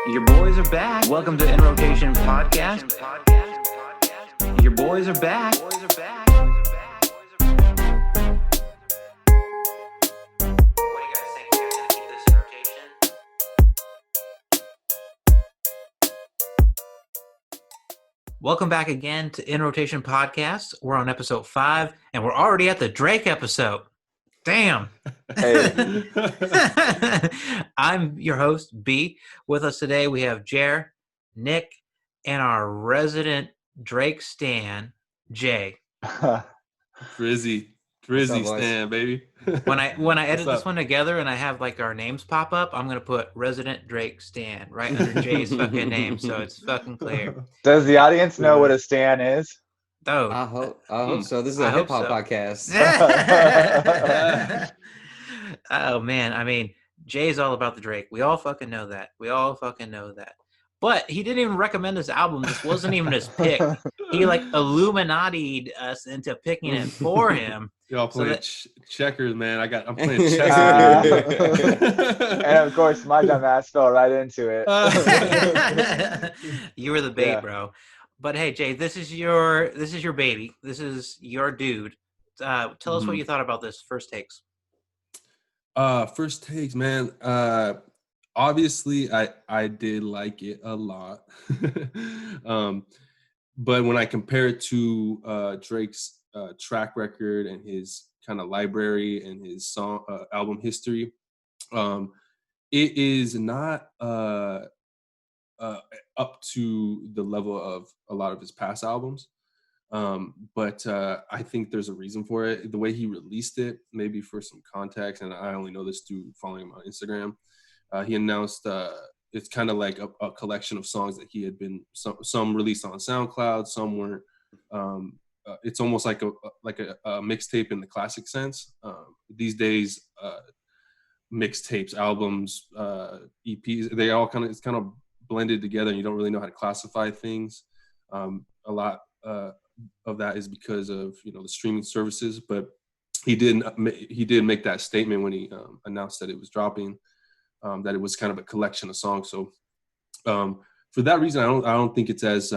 Your boys are back. Welcome to In Rotation Podcast. Your boys are back. Welcome back again to In Rotation Podcast. We're on episode 5, and we're already at the Drake episode. Damn. Hey. I'm your host, B. With us today, we have Jer, Nick, and our resident Drake stan, Jay. Drizzy up, Stan, baby. When I edit What's this one together and I have like our names pop up, I'm gonna put resident Drake stan right under Jay's fucking name, so it's fucking clear. Does the audience know what a stan is? Oh, I hope so. This is I a hope hip hop so. podcast. Oh man, I mean, Jay's all about the Drake. We all fucking know that. But he didn't even recommend this album. This wasn't even his pick. He like Illuminati'd us into picking it for him. Y'all So playing checkers, man. I'm playing chess. And of course, my dumb ass fell right into it. You were the bait, Yeah. bro. But hey, Jay, this is your baby. This is your dude. Tell us what you thought about this. First takes. First takes, man. Obviously, I did like it a lot. But when I compare it to Drake's track record and his kind of library and his song album history, it is not up to the level of a lot of his past albums. But I think there's a reason for it. The way he released it, maybe for some context, and I only know this through following him on Instagram. He announced it's kind of like a collection of songs that he had been some released on SoundCloud, some weren't. It's almost like a mixtape in the classic sense. These days, mixtapes, albums, EPs, they all it's kind of blended together, and you don't really know how to classify things. A lot of that is because of the streaming services, but he did make that statement when he announced that it was dropping. That it was kind of a collection of songs. So for that reason, I don't think it's as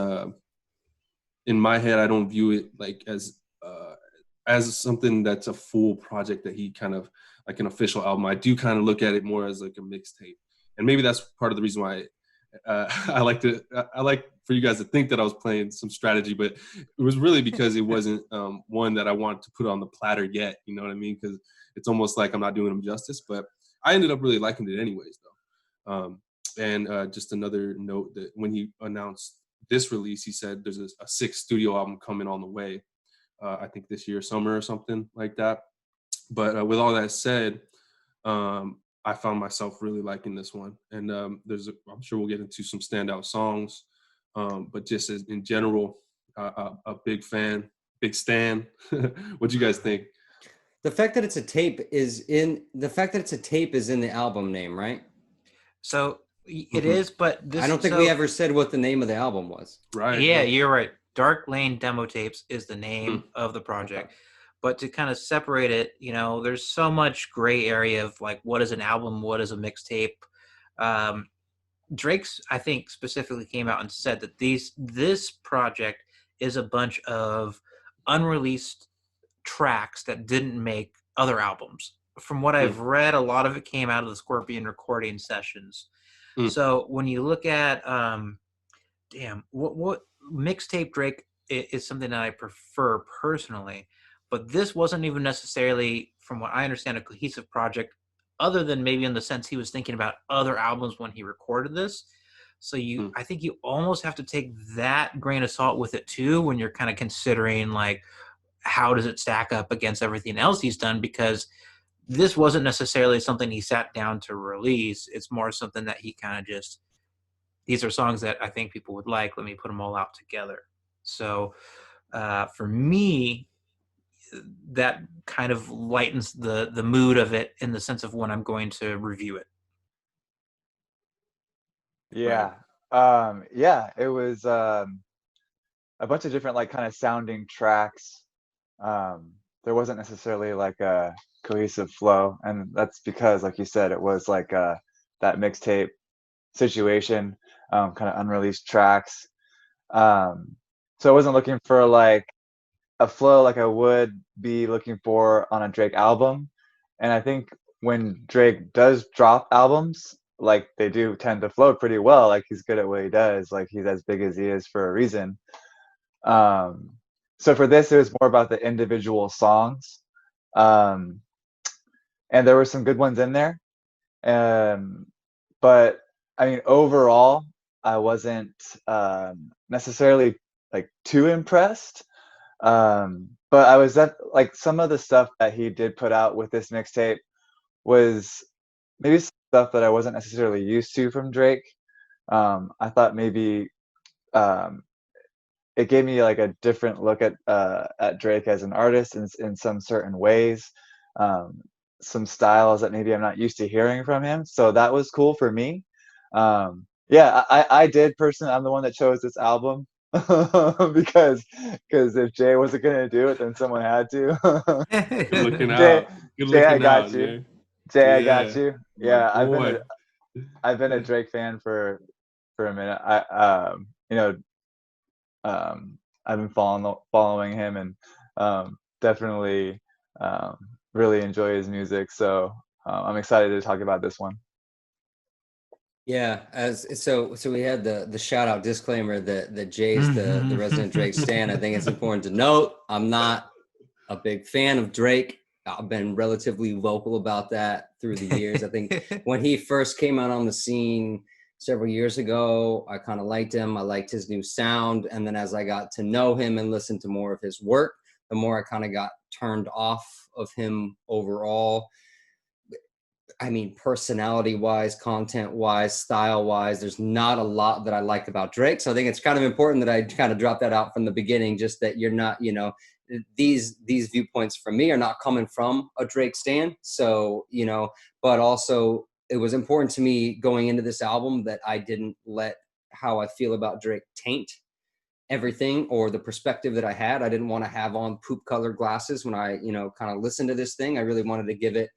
in my head. I don't view it like as something that's a full project that he kind of like an official album. I do kind of look at it more as like a mixtape, and maybe that's part of the reason why I like for you guys to think that I was playing some strategy, but it was really because it wasn't one that I wanted to put on the platter yet. You know what I mean? Because it's almost like I'm not doing him justice, but I ended up really liking it anyways, though. And just another note that when he announced this release, he said there's a 6th studio album coming on the way. I think this year, summer or something like that. But with all that said, I found myself really liking this one. And I'm sure we'll get into some standout songs. But just in general, a big fan, big stan. What do you guys think? The fact that it's a tape is in the album name, right? So it is, but this I don't think we ever said what the name of the album was. Right. Yeah, you're right. Dark Lane Demo Tapes is the name of the project. But to kind of separate it, there's so much gray area of like, what is an album? What is a mixtape? Drake's, I think, specifically came out and said that this project is a bunch of unreleased tracks that didn't make other albums. From what I've read, a lot of it came out of the Scorpion recording sessions. So when you look at, what mixtape Drake is something that I prefer personally, but this wasn't even necessarily, from what I understand, a cohesive project, other than maybe in the sense he was thinking about other albums when he recorded this. So I think you almost have to take that grain of salt with it too, when you're kind of considering like, how does it stack up against everything else he's done? Because this wasn't necessarily something he sat down to release. It's more something that he kind of just, these are songs that I think people would like. Let me put them all out together. So for me, that kind of lightens the mood of it in the sense of when I'm going to review it. Yeah. It was a bunch of different like kind of sounding tracks. There wasn't necessarily like a cohesive flow, and that's because, like you said, it was like that mixtape situation, kind of unreleased tracks. So I wasn't looking for like a flow like I would be looking for on a Drake album. And I think when Drake does drop albums, like they do tend to flow pretty well. Like he's good at what he does. Like he's as big as he is for a reason. Um, so for this, it was more about the individual songs. Um, and there were some good ones in there. Um, but I mean, overall, I wasn't necessarily like too impressed. But I was that like some of the stuff that he did put out with this mixtape was maybe some stuff that I wasn't necessarily used to from Drake. I thought maybe um, it gave me like a different look at Drake as an artist in some certain ways, um, some styles that maybe I'm not used to hearing from him. So that was cool for me. Yeah, I did personally. I'm the one that chose this album because if Jay wasn't gonna do it, then someone had to. Good looking Jay, out. Good Jay, I looking got out, you. Jay. Jay, I got Yeah, you. my Yeah, boy. I've been a Drake fan for a minute. You know, I've been following him and definitely um, really enjoy his music. So I'm excited to talk about this one. Yeah, so we had the shout out disclaimer that Jay's the resident Drake stan. I think it's important to note I'm not a big fan of Drake. I've been relatively vocal about that through the years. I think when he first came out on the scene several years ago, I kind of liked him. I liked his new sound. And then as I got to know him and listen to more of his work, the more I kind of got turned off of him overall. I mean, personality wise, content wise, style wise, there's not a lot that I liked about Drake. So I think it's kind of important that I kind of drop that out from the beginning, just that you're not, you know, these viewpoints from me are not coming from a Drake stan. So, you know, but also it was important to me going into this album that I didn't let how I feel about Drake taint everything or the perspective that I had. I didn't want to have on poop colored glasses when I, you know, kind of listened to this thing. I really wanted to give it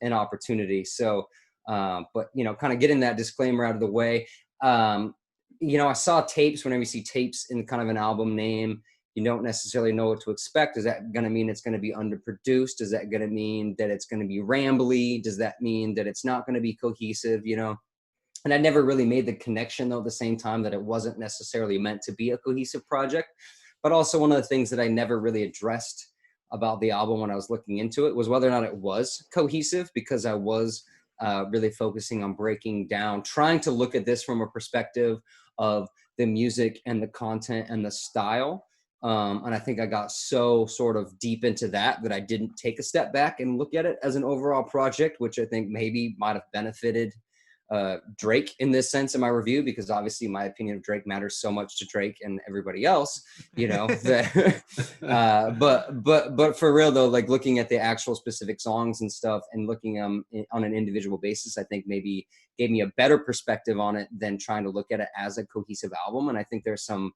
an opportunity. So, but you know, kind of getting that disclaimer out of the way. You know, I saw tapes. Whenever you see tapes in kind of an album name, you don't necessarily know what to expect. Is that going to mean it's going to be underproduced? Is that going to mean that it's going to be rambly? Does that mean that it's not going to be cohesive? You know, and I never really made the connection though at the same time that it wasn't necessarily meant to be a cohesive project. But also one of the things that I never really addressed about the album when I was looking into it was whether or not it was cohesive, because I was really focusing on breaking down, trying to look at this from a perspective of the music and the content and the style. And I think I got so sort of deep into that I didn't take a step back and look at it as an overall project, which I think maybe might have benefited Drake in this sense in my review, because obviously my opinion of Drake matters so much to Drake and everybody else, you know, that, but for real though, like looking at the actual specific songs and stuff and looking on an individual basis, I think maybe gave me a better perspective on it than trying to look at it as a cohesive album. And I think there's some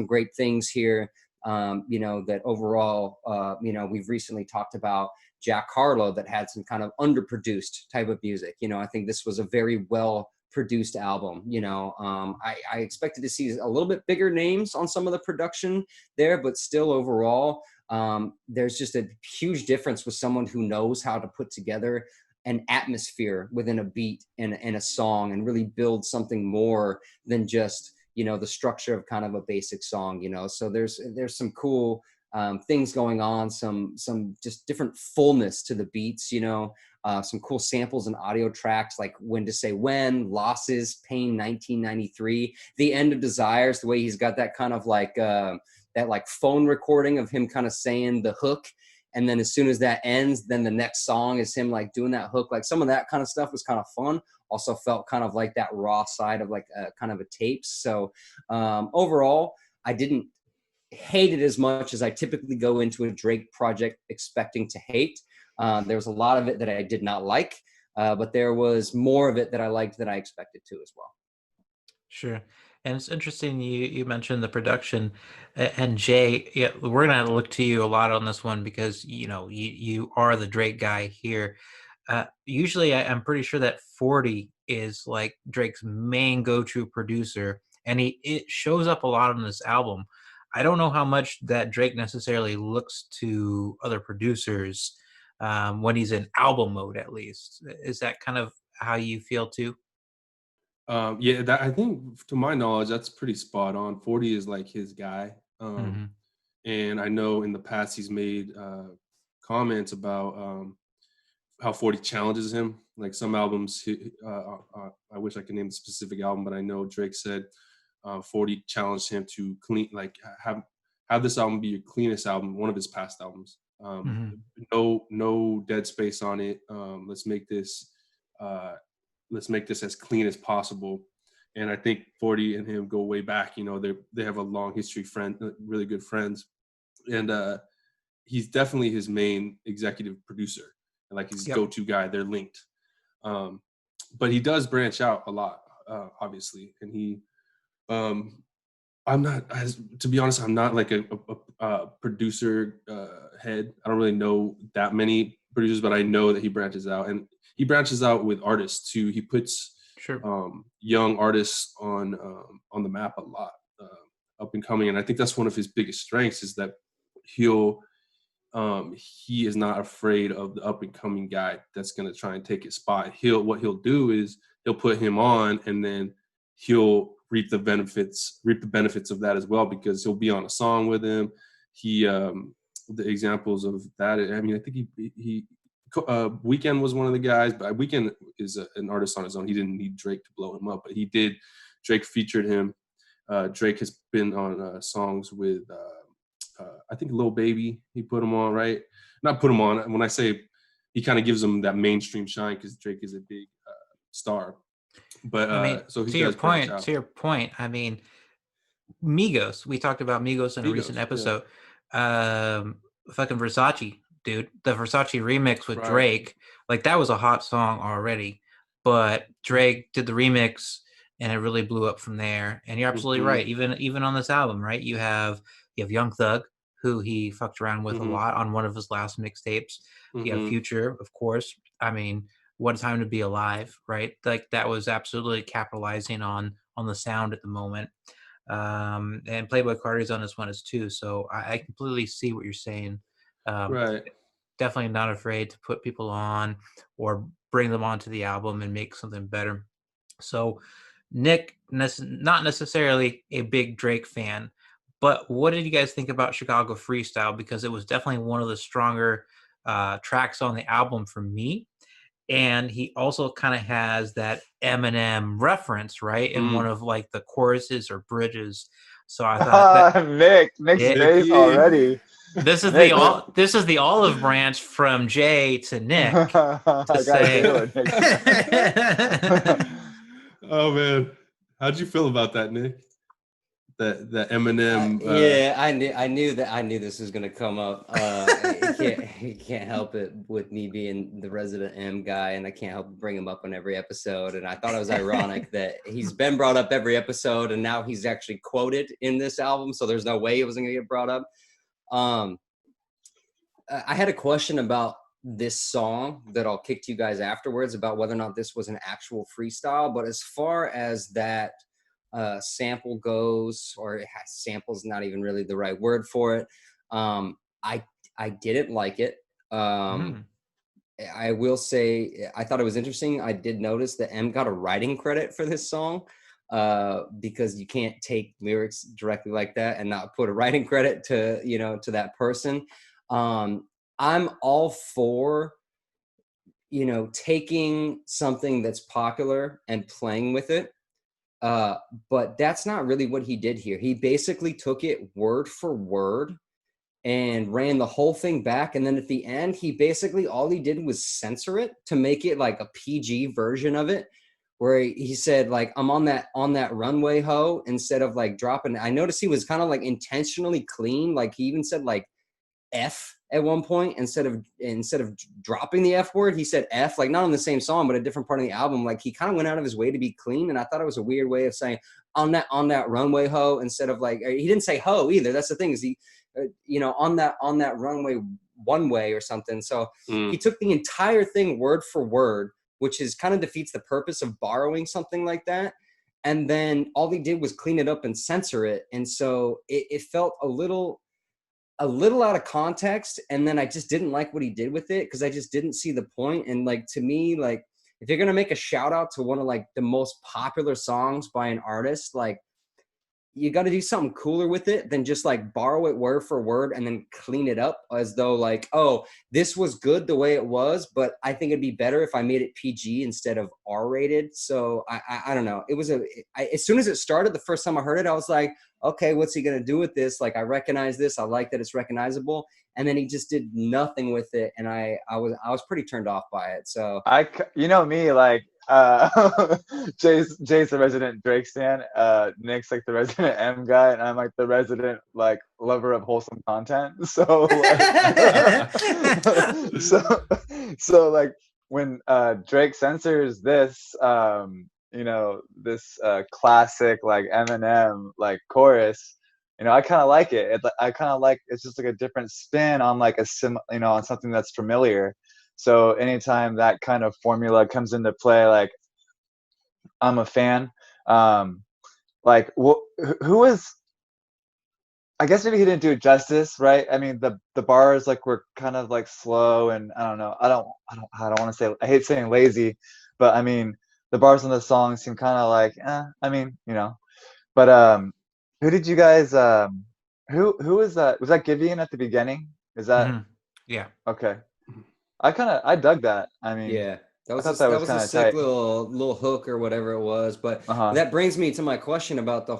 great things here. You know, that overall, you know, we've recently talked about Jack Harlow that had some kind of underproduced type of music. You know, I think this was a very well produced album. You know, I expected to see a little bit bigger names on some of the production there, but still overall, there's just a huge difference with someone who knows how to put together an atmosphere within a beat and a song and really build something more than just, you know, the structure of kind of a basic song, you know. So there's some cool things going on, some just different fullness to the beats, you know, some cool samples and audio tracks like When to Say When, Losses, Pain 1993, The End of Desires, the way he's got that kind of like that like phone recording of him kind of saying the hook, and then as soon as that ends, then the next song is him like doing that hook. Like some of that kind of stuff was kind of fun. Also felt kind of like that raw side of like a kind of a tapes. So overall, I didn't hate it as much as I typically go into a Drake project expecting to hate. There was a lot of it that I did not like, but there was more of it that I liked than I expected to as well. Sure. And it's interesting you mentioned the production, and Jay, yeah, we're gonna have to look to you a lot on this one because you know you are the Drake guy here. Usually I'm pretty sure that 40 is like Drake's main go-to producer, and it shows up a lot on this album. I don't know how much that Drake necessarily looks to other producers when he's in album mode, at least. Is that kind of how you feel too? Yeah, that I think to my knowledge, that's pretty spot on. 40 is like his guy. Hmm. And I know in the past he's made comments about how 40 challenges him. Like some albums, I wish I could name the specific album, but I know Drake said 40 challenged him to clean, like have this album be your cleanest album, one of his past albums. Hmm. No dead space on it. Uh, let's make this as clean as possible. And I think 40 and him go way back. You know, they have a long history, really good friends, and he's definitely his main executive producer and like his Yep. go-to guy. They're linked, but he does branch out a lot, obviously. And I'm not, to be honest, I'm not like a producer head. I don't really know that many producers, but I know that he branches out, and he branches out with artists too. He puts Sure. young artists on the map a lot, up and coming. And I think that's one of his biggest strengths is that he is not afraid of the up and coming guy that's going to try and take his spot. What he'll do is he'll put him on, and then he'll reap the benefits of that as well, because he'll be on a song with him. The examples of that, I mean, I think he Weeknd was one of the guys, but Weeknd is an artist on his own. He didn't need Drake to blow him up, but he did. Drake featured him. Drake has been on songs with, I think, Lil Baby. He put him on, right? Not put him on. When I say he kind of gives him that mainstream shine, because Drake is a big star. But I mean, so he to your does branch point, out. I mean, Migos. We talked about Migos in a Migos, recent yeah. episode. Fucking Versace, dude. The Versace remix with Right. Drake, like that was a hot song already, but Drake did the remix and it really blew up from there. And you're absolutely Mhm. right. Even on this album, right? You have Young Thug, who he fucked around with a Mhm. lot on one of his last mixtapes. You have Mhm. Future, of course. I mean, what a time to be alive, right? Like that was absolutely capitalizing on the sound at the moment. And Playboy Cardi's on this one as too. So I completely see what you're saying. Um, Right. Definitely not afraid to put people on or bring them onto the album and make something better. So Nick, not necessarily a big Drake fan, but what did you guys think about Chicago Freestyle? Because it was definitely one of the stronger tracks on the album for me. And he also kind of has that Eminem reference, right, in one of like the choruses or bridges. So I thought that Nick's it, face Nicky. already. this is Nick, this is the olive branch from Jay to Nick I to gotta say. do it, Nick. Oh man, how'd you feel about that, Nick? That Eminem. Yeah, I knew this was gonna come up. You can't help it with me being the resident M guy, and I can't help but bring him up on every episode. And I thought it was ironic that he's been brought up every episode, and now he's actually quoted in this album. So there's no way it wasn't gonna get brought up. I had a question about this song that I'll kick to you guys afterwards about whether or not this was an actual freestyle. But as far as that sample goes, or sample's not even really the right word for it, I didn't like it. I will say I thought it was interesting. I did notice that M got a writing credit for this song, because you can't take lyrics directly like that and not put a writing credit to that person. I'm all for taking something that's popular and playing with it. But that's not really what he did here. He basically took it word for word and ran the whole thing back. And then at the end, all he did was censor it to make it like a PG version of it, where he said like, I'm on that runway, ho, instead of like dropping. I noticed he was kind of like intentionally clean. Like he even said like F at one point instead of dropping the F word. He said F, like not on the same song, but a different part of the album. Like he kind of went out of his way to be clean. And I thought it was a weird way of saying on that runway, ho, instead of like, he didn't say ho either. That's the thing, is he, on that runway, one way or something. So he took the entire thing word for word, which is kind of defeats the purpose of borrowing something like that. And then all they did was clean it up and censor it. And so it felt a little out of context. And then I just didn't like what he did with it because I just didn't see the point. And like, to me, like, if you're going to make a shout out to one of like the most popular songs by an artist, like, you got to do something cooler with it than just like borrow it word for word and then clean it up as though like, oh, this was good the way it was, but I think it'd be better if I made it PG instead of R-rated. So I don't know. It was as soon as it started, the first time I heard it, I was like, okay, what's he going to do with this? Like, I recognize this. I like that it's recognizable. And then he just did nothing with it. And I was pretty turned off by it. So you know me, like, Jay's the resident Drake stan. Nick's like the resident M guy, and I'm like the resident like lover of wholesome content. So, like, so like when Drake censors this, you know, this classic like Eminem like chorus, you know, I kind of like it. I kind of like it's just like a different spin on like you know, on something that's familiar. So anytime that kind of formula comes into play, like, I'm a fan. Like, who is? I guess maybe he didn't do it justice, right? I mean, the bars like were kind of like slow, and I don't know. I don't want to say. I hate saying lazy, but I mean, the bars on the song seem kind of like, I mean, you know. But who did you guys? Who was that? Was that Giveon at the beginning? Is that Yeah. okay? I dug that. I mean, yeah, I thought that was a kind of sick tight. little hook or whatever it was. But Uh-huh. that brings me to my question about the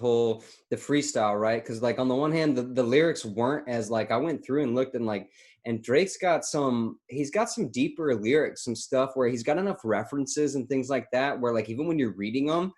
freestyle, right? Because like on the one hand, the lyrics weren't as like, I went through and looked and like, and Drake's got he's got some deeper lyrics, some stuff where he's got enough references and things like that, where like even when you're reading them,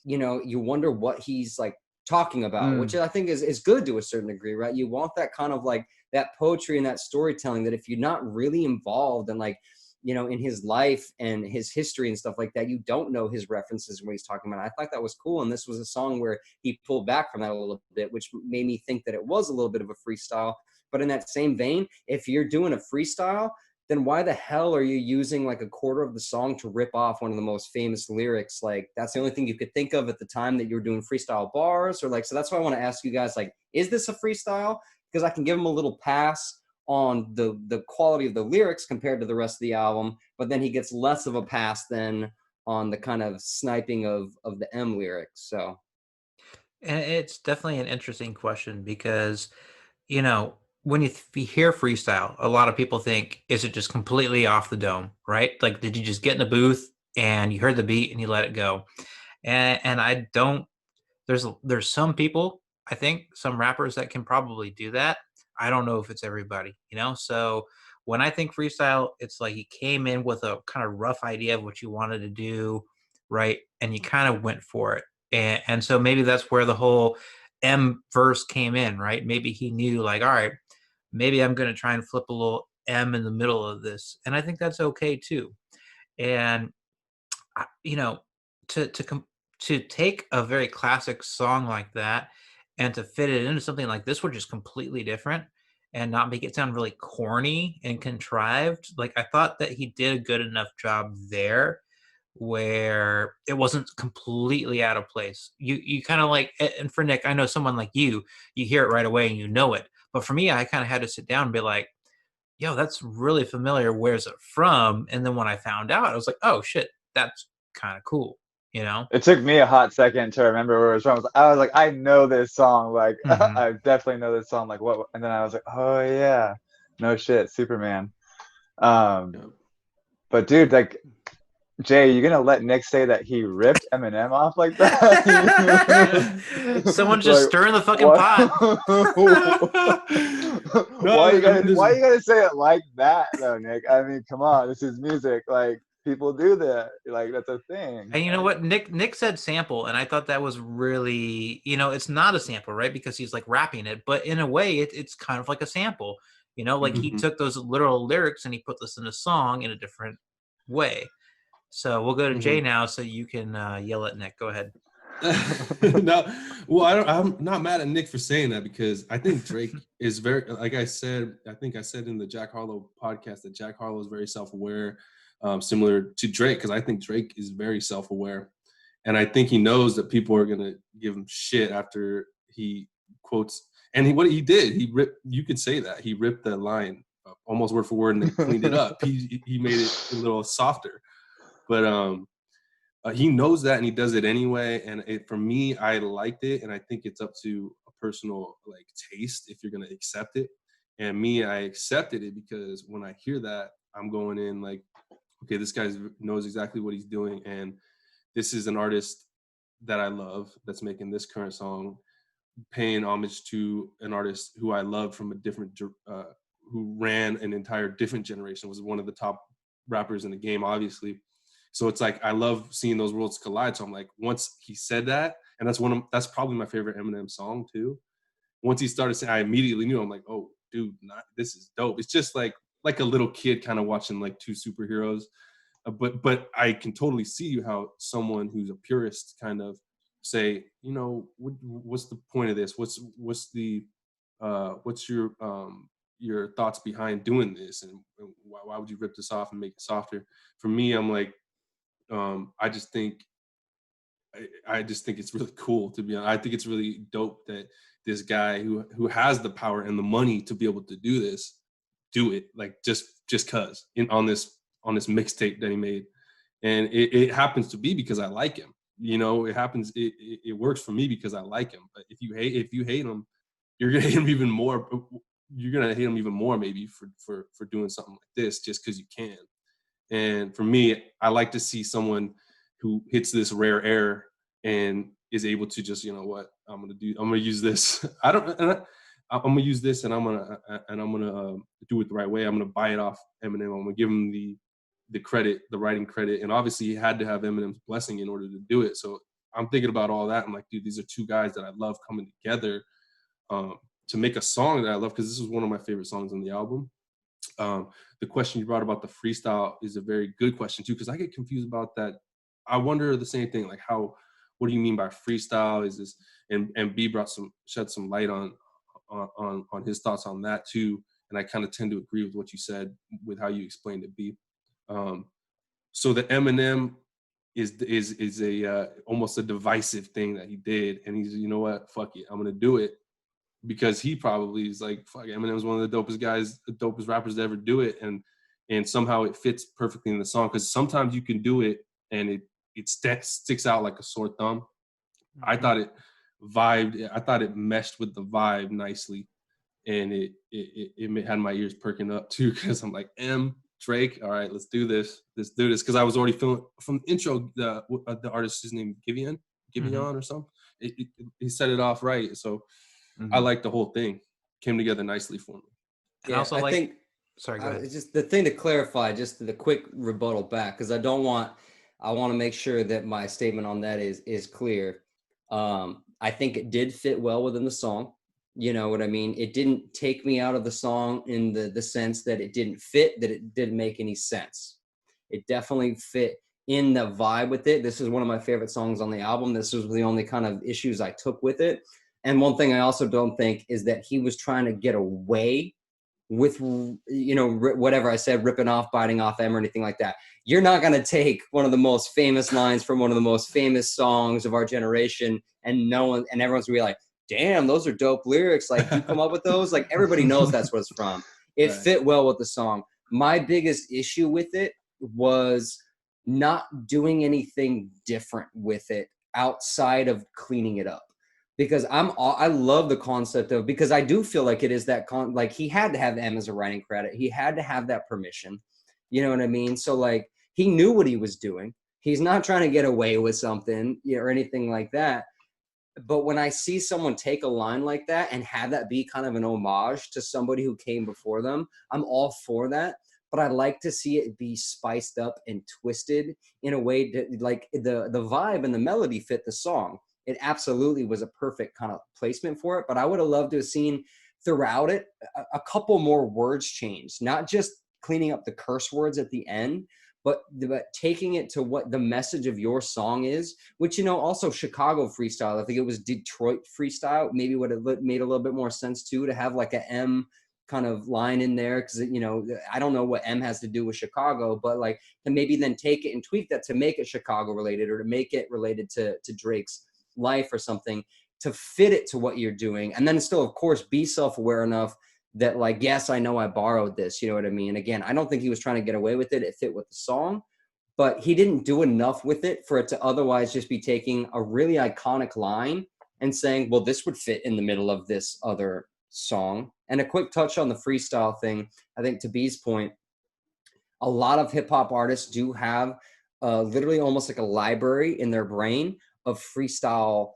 you know, you wonder what he's like talking about, which I think is good to a certain degree, right? You want that kind of like that poetry and that storytelling that if you're not really involved and like, you know, in his life and his history and stuff like that, you don't know his references and what he's talking about. I thought that was cool. And this was a song where he pulled back from that a little bit, which made me think that it was a little bit of a freestyle. But in that same vein, if you're doing a freestyle, then why the hell are you using like a quarter of the song to rip off one of the most famous lyrics? Like, that's the only thing you could think of at the time that you were doing freestyle bars, or like, so that's why I want to ask you guys, like, is this a freestyle? Because I can give him a little pass on the quality of the lyrics compared to the rest of the album, but then he gets less of a pass than on the kind of sniping of the M lyrics. So, And it's definitely an interesting question because, you know, when you hear freestyle, a lot of people think, is it just completely off the dome, right? Like, did you just get in the booth and you heard the beat and you let it go? And I don't. There's some people, I think, some rappers that can probably do that. I don't know if it's everybody, you know. So when I think freestyle, it's like you came in with a kind of rough idea of what you wanted to do, right? And you kind of went for it. And so maybe that's where the whole M verse came in, right? Maybe he knew, like, all right, maybe I'm going to try and flip a little M in the middle of this. And I think that's okay too. And, you know, to take a very classic song like that and to fit it into something like this, which is completely different and not make it sound really corny and contrived. Like, I thought that he did a good enough job there where it wasn't completely out of place. You kind of like, and for Nick, I know someone like you hear it right away and you know it. But for me, I kind of had to sit down and be like, yo, that's really familiar. Where's it from? And then when I found out, I was like, oh shit, that's kind of cool, you know? It took me a hot second to remember where it was from. I was like, I know this song. Like, Mhm. I definitely know this song. Like, what? And then I was like, oh yeah, no shit, Superman. But dude, like, Jay, you gonna let Nick say that he ripped Eminem off like that? Someone's just Like, stirring the fucking what? pot. Why you gotta say it like that though, Nick? I mean, come on, this is music. Like, people do that. Like, that's a thing. And you know what? Nick said sample, and I thought that was really, you know, it's not a sample, right? Because he's like rapping it, but in a way, it's kind of like a sample. You know, like he took those literal lyrics and he put this in a song in a different way. So we'll go to Jay now, so you can yell at Nick. Go ahead. No, well, I'm not mad at Nick for saying that because I think Drake is very, like I said, I think I said in the Jack Harlow podcast that Jack Harlow is very self-aware. similar to Drake, because I think Drake is very self-aware. And I think he knows that people are going to give him shit after he quotes. And what he did, he ripped, you could say that, he ripped the line almost word for word and then cleaned it up. He made it a little softer. But he knows that and he does it anyway. And for me, I liked it. And I think it's up to a personal like taste if you're going to accept it. And me, I accepted it because when I hear that, I'm going in like, okay, this guy knows exactly what he's doing. And this is an artist that I love that's making this current song, paying homage to an artist who I love from a different, who ran an entire different generation, was one of the top rappers in the game, obviously. So it's like, I love seeing those worlds collide. So I'm like, once he said that, and that's probably my favorite Eminem song too. Once he started saying, I immediately knew, I'm like, oh dude, this is dope. It's just like a little kid kind of watching like two superheroes. But I can totally see how someone who's a purist kind of say, you know, what's the point of this? What's your thoughts behind doing this, and why would you rip this off and make it softer? For me, I'm like, I just think it's really cool, to be honest. I think it's really dope that this guy who has the power and the money to be able to do this, do it like just cause on this mixtape that he made. And it happens to be because I like him. You know, it works for me because I like him. But if you hate him, you're gonna hate him even more. You're gonna hate him even more maybe for doing something like this just because you can. And for me, I like to see someone who hits this rare air and is able to just, you know what, I'm gonna use this. I'm gonna use this, and I'm gonna do it the right way. I'm gonna buy it off Eminem. I'm gonna give him the credit, the writing credit, and obviously he had to have Eminem's blessing in order to do it. So I'm thinking about all that. I'm like, dude, these are two guys that I love coming together to make a song that I love, because this is one of my favorite songs on the album. The question you brought about the freestyle is a very good question too, because I get confused about that. I wonder the same thing, like what do you mean by freestyle? Is this, and B shed some light on his thoughts on that too. And I kind of tend to agree with what you said with how you explained it, B. So the Eminem is a almost a divisive thing that he did, and he's, you know what, fuck it, I'm gonna do it, because he probably is like, fuck, Eminem's one of the dopest guys, the dopest rappers to ever do it, and somehow it fits perfectly in the song, because sometimes you can do it and it sticks out like a sore thumb. Mm-hmm. I thought it vibed. I thought it meshed with the vibe nicely, and it had my ears perking up too, because I'm like, Drake, all right, let's do this, because I was already feeling from the intro, the artist is named Giveon mm-hmm. or something. He set it off right, so mm-hmm. I like the whole thing. Came together nicely for me. And also, I think, sorry, go ahead. Just the thing to clarify, just the quick rebuttal back, because I want to make sure that my statement on that is clear. I think it did fit well within the song. You know what I mean? It didn't take me out of the song in the sense that it didn't fit, that it didn't make any sense. It definitely fit in the vibe with it. This is one of my favorite songs on the album. This was the only kind of issues I took with it. And one thing I also don't think is that he was trying to get away with, you know, whatever I said, ripping off, biting off M or anything like that. You're not going to take one of the most famous lines from one of the most famous songs of our generation and everyone's going to be like, damn, those are dope lyrics. Like, you come up with those? Like, everybody knows that's what it's from. It fit well with the song. My biggest issue with it was not doing anything different with it outside of cleaning it up. Because I love the concept of, because I do feel like it is that like he had to have M as a writing credit. He had to have that permission. You know what I mean? So like, he knew what he was doing. He's not trying to get away with something, you know, or anything like that. But when I see someone take a line like that and have that be kind of an homage to somebody who came before them, I'm all for that. But I like to see it be spiced up and twisted in a way that, like, the vibe and the melody fit the song. It absolutely was a perfect kind of placement for it. But I would have loved to have seen throughout it a couple more words changed, not just cleaning up the curse words at the end, but taking it to what the message of your song is, which, you know, also Chicago freestyle. I think it was Detroit freestyle. Maybe would have made a little bit more sense too, to have like a M kind of line in there, because you know, I don't know what M has to do with Chicago, but like to maybe then take it and tweak that to make it Chicago related, or to make it related to Drake's life or something, to fit it to what you're doing, and then still of course be self-aware enough that like, yes, I know I borrowed this, you know what I mean? Again, I don't think he was trying to get away with it. It fit with the song, but he didn't do enough with it for it to otherwise just be taking a really iconic line and saying, well, this would fit in the middle of this other song. And a quick touch on the freestyle thing, I think to B's point, a lot of hip hop artists do have literally almost like a library in their brain of freestyle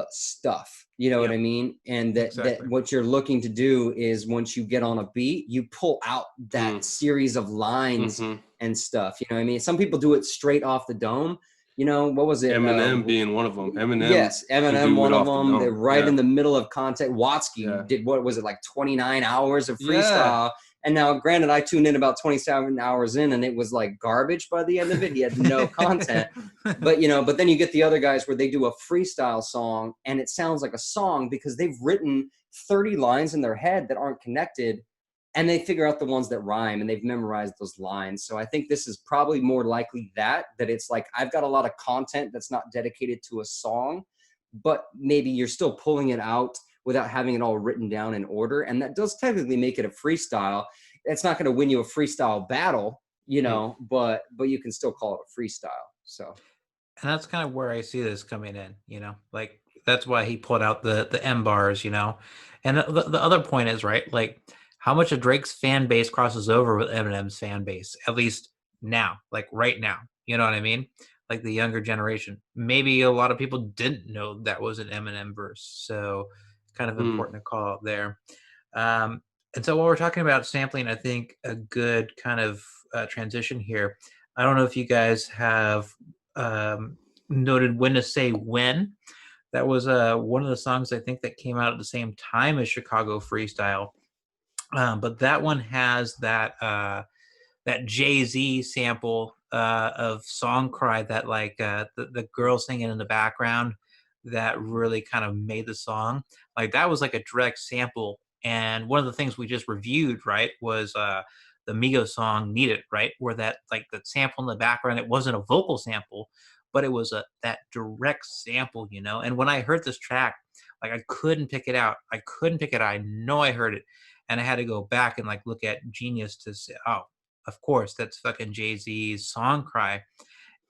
stuff. You know what I mean? And that what you're looking to do is once you get on a beat, you pull out that series of lines and stuff. You know what I mean? Some people do it straight off the dome. You know, what was it? Eminem being one of them. Eminem. Yes, Eminem, one of them. They're right in the the middle of content. Watsky did, what was it, like 29 hours of freestyle? And now, granted, I tuned in about 27 hours in, and it was like garbage by the end of it. He had no content. But, you know, but then you get the other guys where they do a freestyle song, and it sounds like a song because they've written 30 lines in their head that aren't connected, and they figure out the ones that rhyme, and they've memorized those lines. So I think this is probably more likely that it's like, I've got a lot of content that's not dedicated to a song, but maybe you're still pulling it out without having it all written down in order. And that does technically make it a freestyle. It's not going to win you a freestyle battle, you know, but you can still call it a freestyle. So, and that's kind of where I see this coming in, you know, like that's why he pulled out the M bars, you know. And the other point is, right, like how much of Drake's fan base crosses over with Eminem's fan base, at least now, like right now, you know what I mean? Like the younger generation, maybe a lot of people didn't know that was an Eminem verse. So kind of important to call out there. And so while we're talking about sampling, I think a good kind of transition here. I don't know if you guys have noted When to Say When. That was one of the songs I think that came out at the same time as Chicago Freestyle. But that one has that Jay-Z sample of Song Cry, that like the girl singing in the background, that really kind of made the song. Like that was like a direct sample. And one of the things we just reviewed, right, was the Migos song Need It, right? Where that like the sample in the background, it wasn't a vocal sample, but it was that direct sample, you know? And when I heard this track, like I couldn't pick it out. I know I heard it. And I had to go back and like look at Genius to say, oh, of course, that's fucking Jay-Z's Song Cry.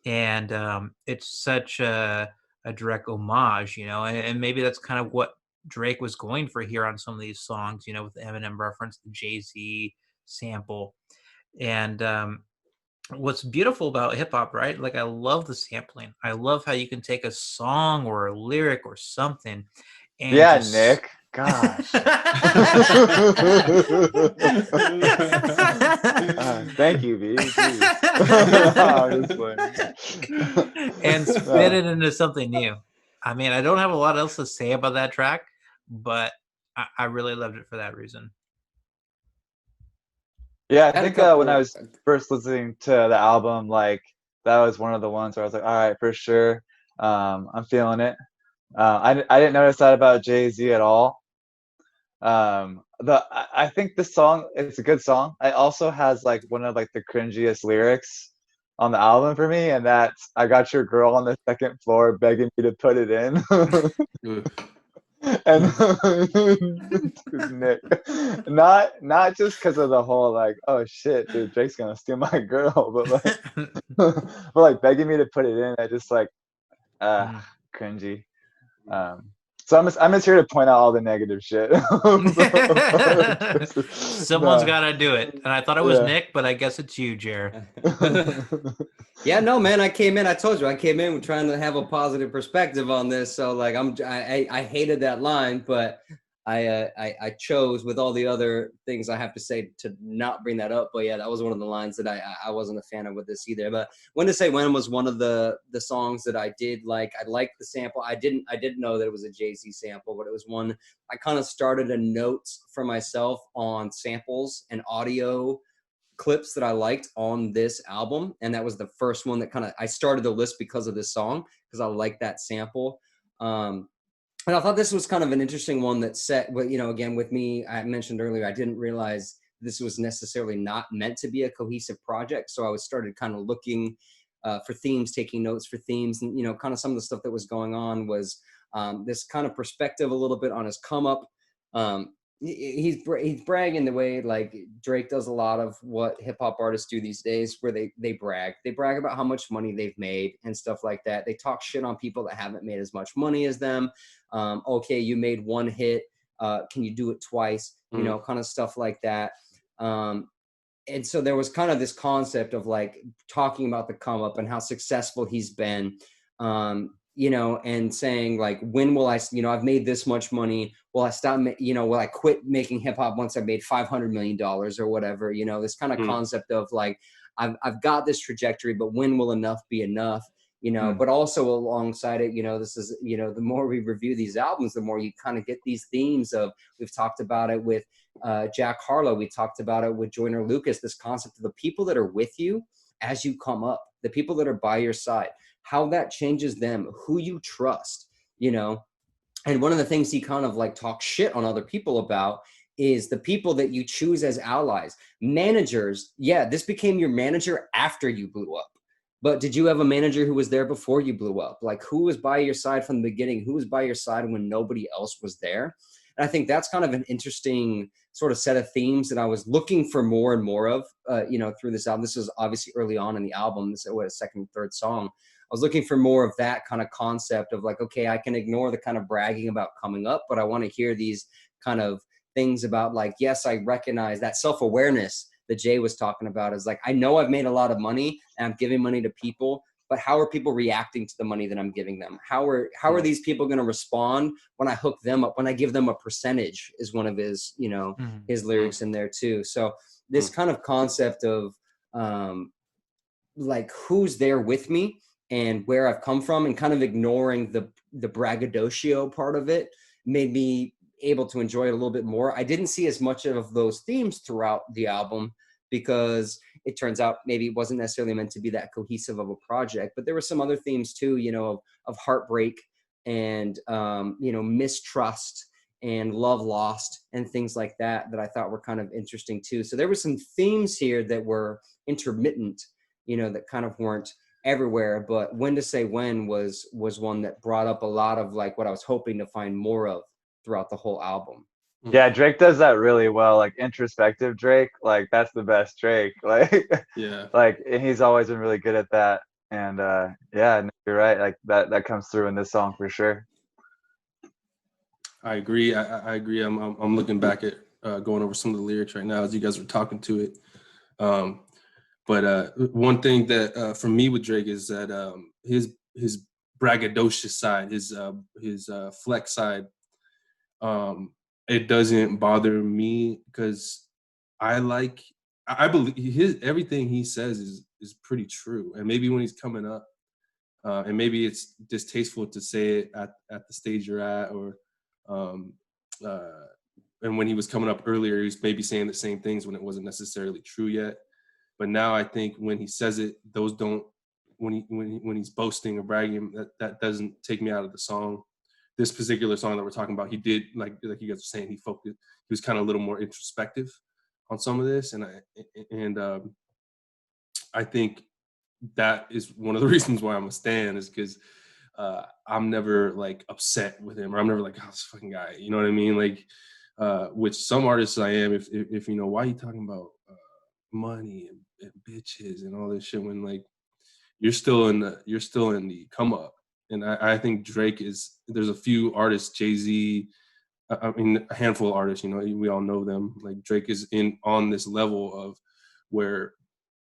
And it's such a direct homage, you know, and maybe that's kind of what Drake was going for here on some of these songs, you know, with the Eminem reference, the Jay-Z sample. And what's beautiful about hip hop, right? Like I love the sampling. I love how you can take a song or a lyric or something and just... Nick. Gosh. Thank you, V. And spit it into something new. I mean, I don't have a lot else to say about that track, but I really loved it for that reason. Yeah, I think when I was first listening to the album, like that was one of the ones where I was like, all right, for sure, I'm feeling it. I didn't notice that about Jay-Z at all. I think the song, it's a good song. It also has like one of like the cringiest lyrics on the album for me, and that's "I got your girl on the second floor begging me to put it in." And Nick, not just because of the whole like, oh shit, dude, Drake's gonna steal my girl, but like, but like begging me to put it in, I just like, cringy. So I'm just here to point out all the negative shit. Someone's got to do it, and I thought it was Nick, but I guess it's you, Jared. Yeah, no, man. I told you, I came in trying to have a positive perspective on this. So like, I hated that line, but I chose, with all the other things I have to say, to not bring that up. But yeah, that was one of the lines that I wasn't a fan of with this either. But When to Say When was one of the songs that I did like. I liked the sample. I didn't know that it was a Jay-Z sample, but it was one I kind of started a note for myself on samples and audio clips that I liked on this album. And that was the first one that I started the list because of this song, because I liked that sample. And I thought this was kind of an interesting one that set, well, you know, again, with me, I mentioned earlier, I didn't realize this was necessarily not meant to be a cohesive project. So I was started kind of looking for themes, taking notes for themes, and, you know, kind of some of the stuff that was going on was this kind of perspective a little bit on his come up. Um, he's bragging the way like Drake does a lot of what hip hop artists do these days, where they brag about how much money they've made and stuff like that. They talk shit on people that haven't made as much money as them. Okay, you made one hit, can you do it twice? You know, kind of stuff like that. And so there was kind of this concept of like talking about the come up and how successful he's been, you know, and saying like, when will I, you know, I've made this much money. Will I stop, you know, will I quit making hip hop once I made $500 million or whatever, you know, this kind of concept of like, I've got this trajectory, but when will enough be enough? You know, but also alongside it, you know, this is, you know, the more we review these albums, the more you kind of get these themes of, we've talked about it with Jack Harlow, we talked about it with Joyner Lucas, this concept of the people that are with you as you come up, the people that are by your side, how that changes them, who you trust, you know. And one of the things he kind of like talks shit on other people about is the people that you choose as allies. Managers, yeah, this became your manager after you blew up. But did you have a manager who was there before you blew up? Like, who was by your side from the beginning? Who was by your side when nobody else was there? And I think that's kind of an interesting sort of set of themes that I was looking for more and more of, you know, through this album. This was obviously early on in the album. This is what, a second, third song. I was looking for more of that kind of concept of like, okay, I can ignore the kind of bragging about coming up, but I want to hear these kind of things about like, yes, I recognize that self-awareness that Jay was talking about is like, I know I've made a lot of money and I'm giving money to people, but how are people reacting to the money that I'm giving them? How are these people going to respond when I hook them up, when I give them a percentage, is one of his, you know, his lyrics in there too. So this kind of concept of like who's there with me and where I've come from, and kind of ignoring the braggadocio part of it made me able to enjoy it a little bit more. I didn't see as much of those themes throughout the album because it turns out maybe it wasn't necessarily meant to be that cohesive of a project, but there were some other themes too, you know, of heartbreak and, you know, mistrust and love lost and things like that, that I thought were kind of interesting too. So there were some themes here that were intermittent, you know, that kind of weren't everywhere, but When to Say When was one that brought up a lot of like what I was hoping to find more of throughout the whole album. Yeah, Drake does that really well. Like introspective Drake, like that's the best Drake. Like, Yeah. like he's always been really good at that. And yeah, no, you're right. Like that comes through in this song for sure. I agree. I agree. I'm looking back at going over some of the lyrics right now as you guys were talking to it. But one thing that for me with Drake is that his braggadocious side, his flex side, it doesn't bother me because I believe everything he says is pretty true. And maybe when he's coming up, and maybe it's distasteful to say it at the stage you're at, or and when he was coming up earlier, he was maybe saying the same things when it wasn't necessarily true yet. But now I think when he says it, those don't, when he's boasting or bragging, that doesn't take me out of the song. This particular song that we're talking about, he did, like you guys were saying, he was kind of a little more introspective on some of this, and I think that is one of the reasons why I'm a stan, is because I'm never like upset with him, or I'm never like, oh, this fucking guy, you know what I mean? Like, which some artists I am, if you know, why are you talking about money and bitches and all this shit when like you're still in the come up. And I think Drake there's a few artists, Jay-Z, I mean a handful of artists, you know, we all know them. Like Drake is on this level of where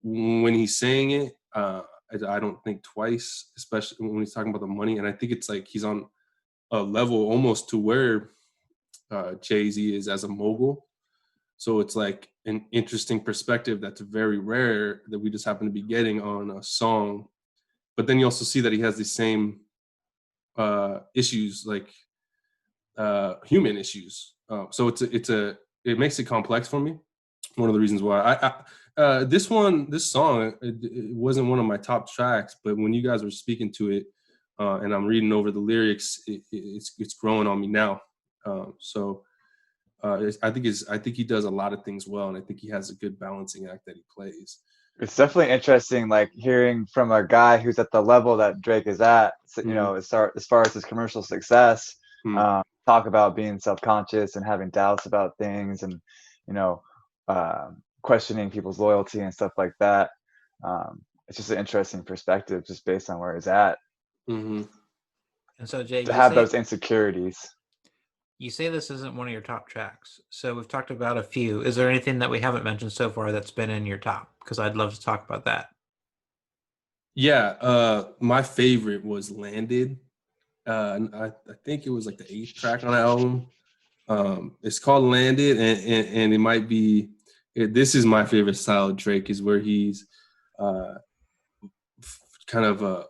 when he's saying it, I don't think twice, especially when he's talking about the money. And I think it's like he's on a level almost to where Jay-Z is as a mogul. So it's like an interesting perspective that's very rare that we just happen to be getting on a song. But then you also see that he has the same issues, like human issues. So it makes it complex for me. One of the reasons why this song, it wasn't one of my top tracks, but when you guys were speaking to it, and I'm reading over the lyrics, it's growing on me now. I think he does a lot of things well, and I think he has a good balancing act that he plays. It's definitely interesting, like hearing from a guy who's at the level that Drake is at, you know, as far as his commercial success, talk about being self-conscious and having doubts about things, and you know, questioning people's loyalty and stuff like that. It's just an interesting perspective, just based on where he's at, And so, Jay, to have those insecurities. You say this isn't one of your top tracks, so we've talked about a few. Is there anything that we haven't mentioned so far that's been in your top? Because I'd love to talk about that. Yeah, my favorite was Landed. I think it was like the 8th track on the album. It's called Landed, and it might be. This is my favorite style of Drake, is where he's kind of a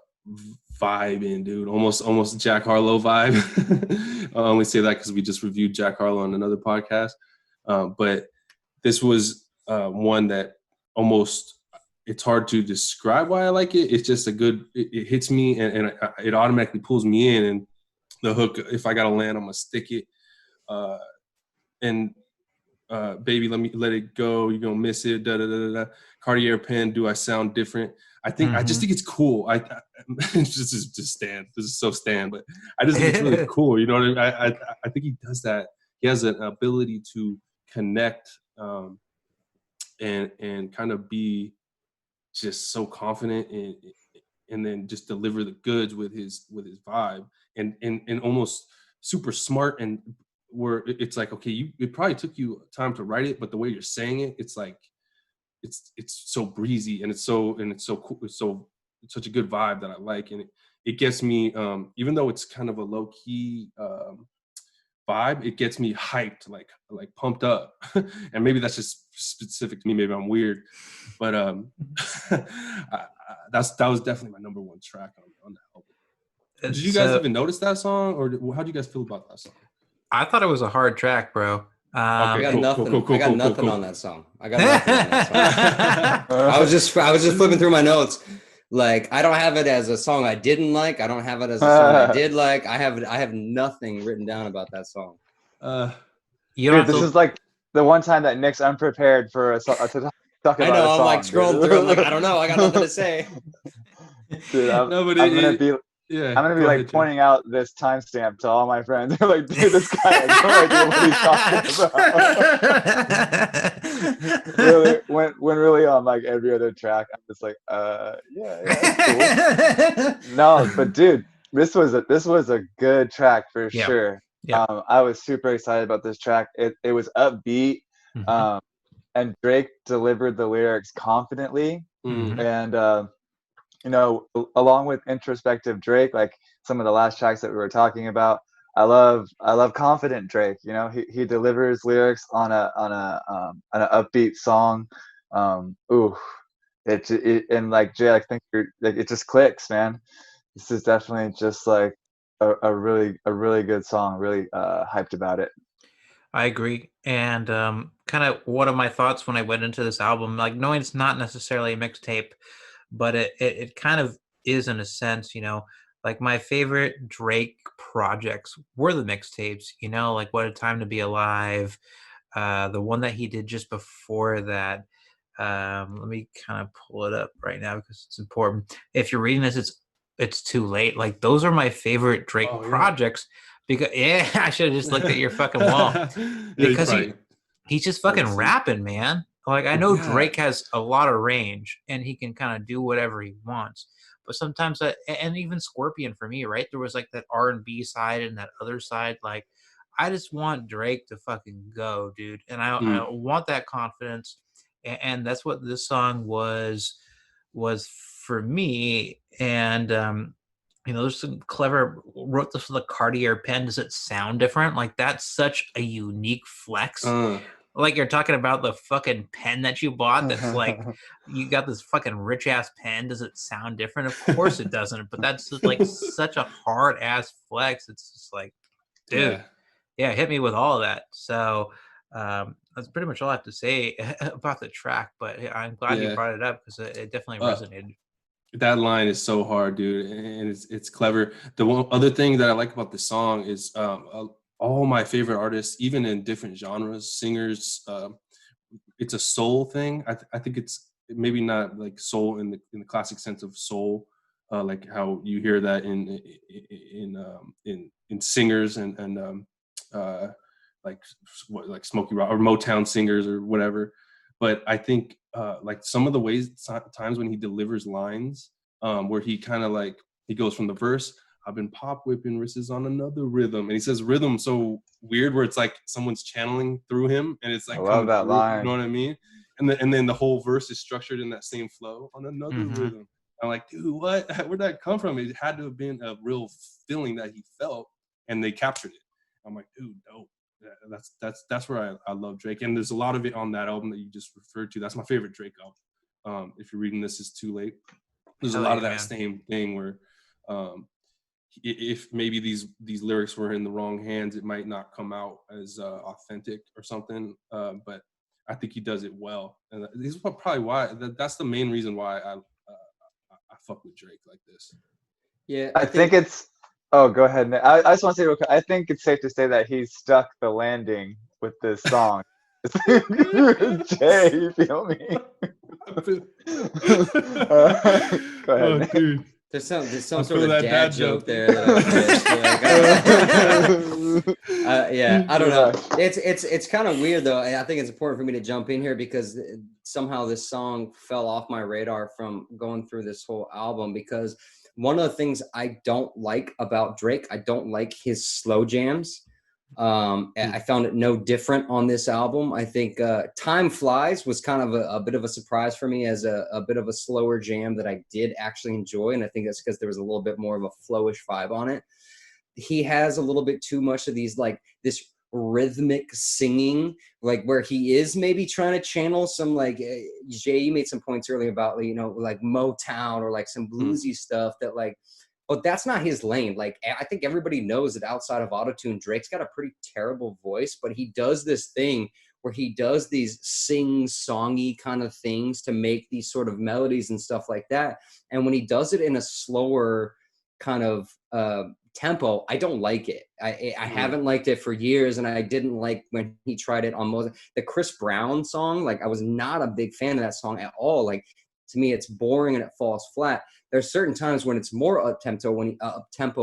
vibing, dude, almost Jack Harlow vibe. I only say that because we just reviewed Jack Harlow on another podcast. But this was one that almost, it's hard to describe why I like it. It's just a good, it hits me, and it automatically pulls me in. And the hook, if I gotta land, I'm gonna stick it. Baby, let it go. You're gonna miss it. Da da da da. Cartier pen. Do I sound different? I just think it's cool. It's just Stan. This is so Stan, but I just think it's really cool. You know what I mean? I think he does that. He has an ability to connect, and kind of be just so confident, and then just deliver the goods with his vibe, and almost super smart, and where it's like, okay, it probably took you time to write it, but the way you're saying it, it's like it's so breezy, and it's so cool. It's such a good vibe that I like, and it gets me, even though it's kind of a low key vibe, it gets me hyped, like pumped up. And maybe that's just specific to me. Maybe I'm weird, but that was definitely my number one track on that album. Did you guys even notice that song, or how do you guys feel about that song? I thought it was a hard track, bro. I got nothing on that song. I got nothing on that song. I was just flipping through my notes. Like, I don't have it as a song I didn't like. I don't have it as a song I did like. I have nothing written down about that song. Dude, this is like the one time that Nick's unprepared for a song. I know. I'm like scrolling through. I'm like, I don't know. I got nothing to say. Dude, I'm gonna be like pointing out this timestamp to all my friends. They're like, dude, this guy has no idea what he's talking about. Really, when really on like every other track, I'm just like, yeah, that's cool. No, but dude, this was a good track for sure. Yeah. I was super excited about this track. It was upbeat, and Drake delivered the lyrics confidently, and you know, along with introspective Drake, like some of the last tracks that we were talking about, I love confident Drake. You know, he delivers lyrics on an upbeat song. And like Jay, I think it just clicks, man. This is definitely just like a really good song. Really hyped about it. I agree. And kind of one of my thoughts when I went into this album, like knowing it's not necessarily a mixtape, but it kind of is in a sense, you know, like my favorite Drake projects were the mixtapes, you know, like What a Time to Be Alive, the one that he did just before that. Let me kind of pull it up right now because it's important. If you're reading this, it's too late. Like those are my favorite Drake projects because I should have just looked at your fucking wall because he's just fucking rapping, man. Like, I know Drake has a lot of range and he can kind of do whatever he wants. But sometimes, and even Scorpion for me, right? There was like that R&B side and that other side. Like, I just want Drake to fucking go, dude. And I want that confidence. And that's what this song was for me. And, you know, there's some clever, wrote this with a Cartier pen. Does it sound different? Like, that's such a unique flex. Like you're talking about the fucking pen that you bought that's like, you got this fucking rich ass pen. Does it sound different? Of course it doesn't. But that's just like such a hard ass flex. It's just like, dude, yeah, hit me with all of that. So that's pretty much all I have to say about the track. But I'm glad you brought it up because it definitely resonated. That line is so hard, dude, and it's clever. The one other thing that I like about the song is all my favorite artists, even in different genres, singers. It's a soul thing. I think it's maybe not like soul in the classic sense of soul, like how you hear that in singers and uh, like like Smokey Rock or Motown singers or whatever. But I think like some of the ways times when he delivers lines, where he kind of like he goes from the verse, I've been pop whipping wrists on another rhythm, and he says rhythm so weird where it's like someone's channeling through him, and it's I like love coming that through. You know line. what I mean? And then the whole verse is structured in that same flow on another Hmm. rhythm. I'm like, dude, what? Where'd that come from? It had to have been a real feeling that he felt, and they captured it. I'm like, dude, dope. Yeah, that's where I love Drake, and there's a lot of it on that album that you just referred to. That's my favorite Drake album. If you're reading This Is Too Late, there's a Hell lot yeah, of that man. same thing where um, if maybe these lyrics were in the wrong hands, it might not come out as authentic or something. But I think he does it well, and this is probably why that's the main reason why I fuck with Drake like this. Yeah, I I think think it's. Oh, go ahead, Nick. I just want to say real quick. I think it's safe to say that he stuck the landing with this song. Jay, you feel me? I feel, Go oh, ahead, Nick. dude, there's some I sort feel of that dad dad joke joke. there that I missed. Yeah, I don't know. Yeah. It's kind of weird though. I think it's important for me to jump in here because somehow this song fell off my radar from going through this whole album because one of the things I don't like about Drake, I don't like his slow jams. I found it no different on this album. I think Time Flies was kind of a bit of a surprise for me as a bit of a slower jam that I did actually enjoy. And I think that's because there was a little bit more of a flowish vibe on it. He has a little bit too much of these like this rhythmic singing, like where he is maybe trying to channel some like Jay, you made some points earlier about like Motown or like some Mm, bluesy stuff that like, but that's not his lane. Like I think everybody knows that outside of autotune, Drake's got a pretty terrible voice, but he does this thing where he does these sing-songy kind of things to make these sort of melodies and stuff like that. And when he does it in a slower kind of tempo, I don't like it. I haven't liked it for years, and I didn't like when he tried it on most the Chris Brown song. Like I was not a big fan of that song at all. Like to me, it's boring and it falls flat. There's certain times when it's more up tempo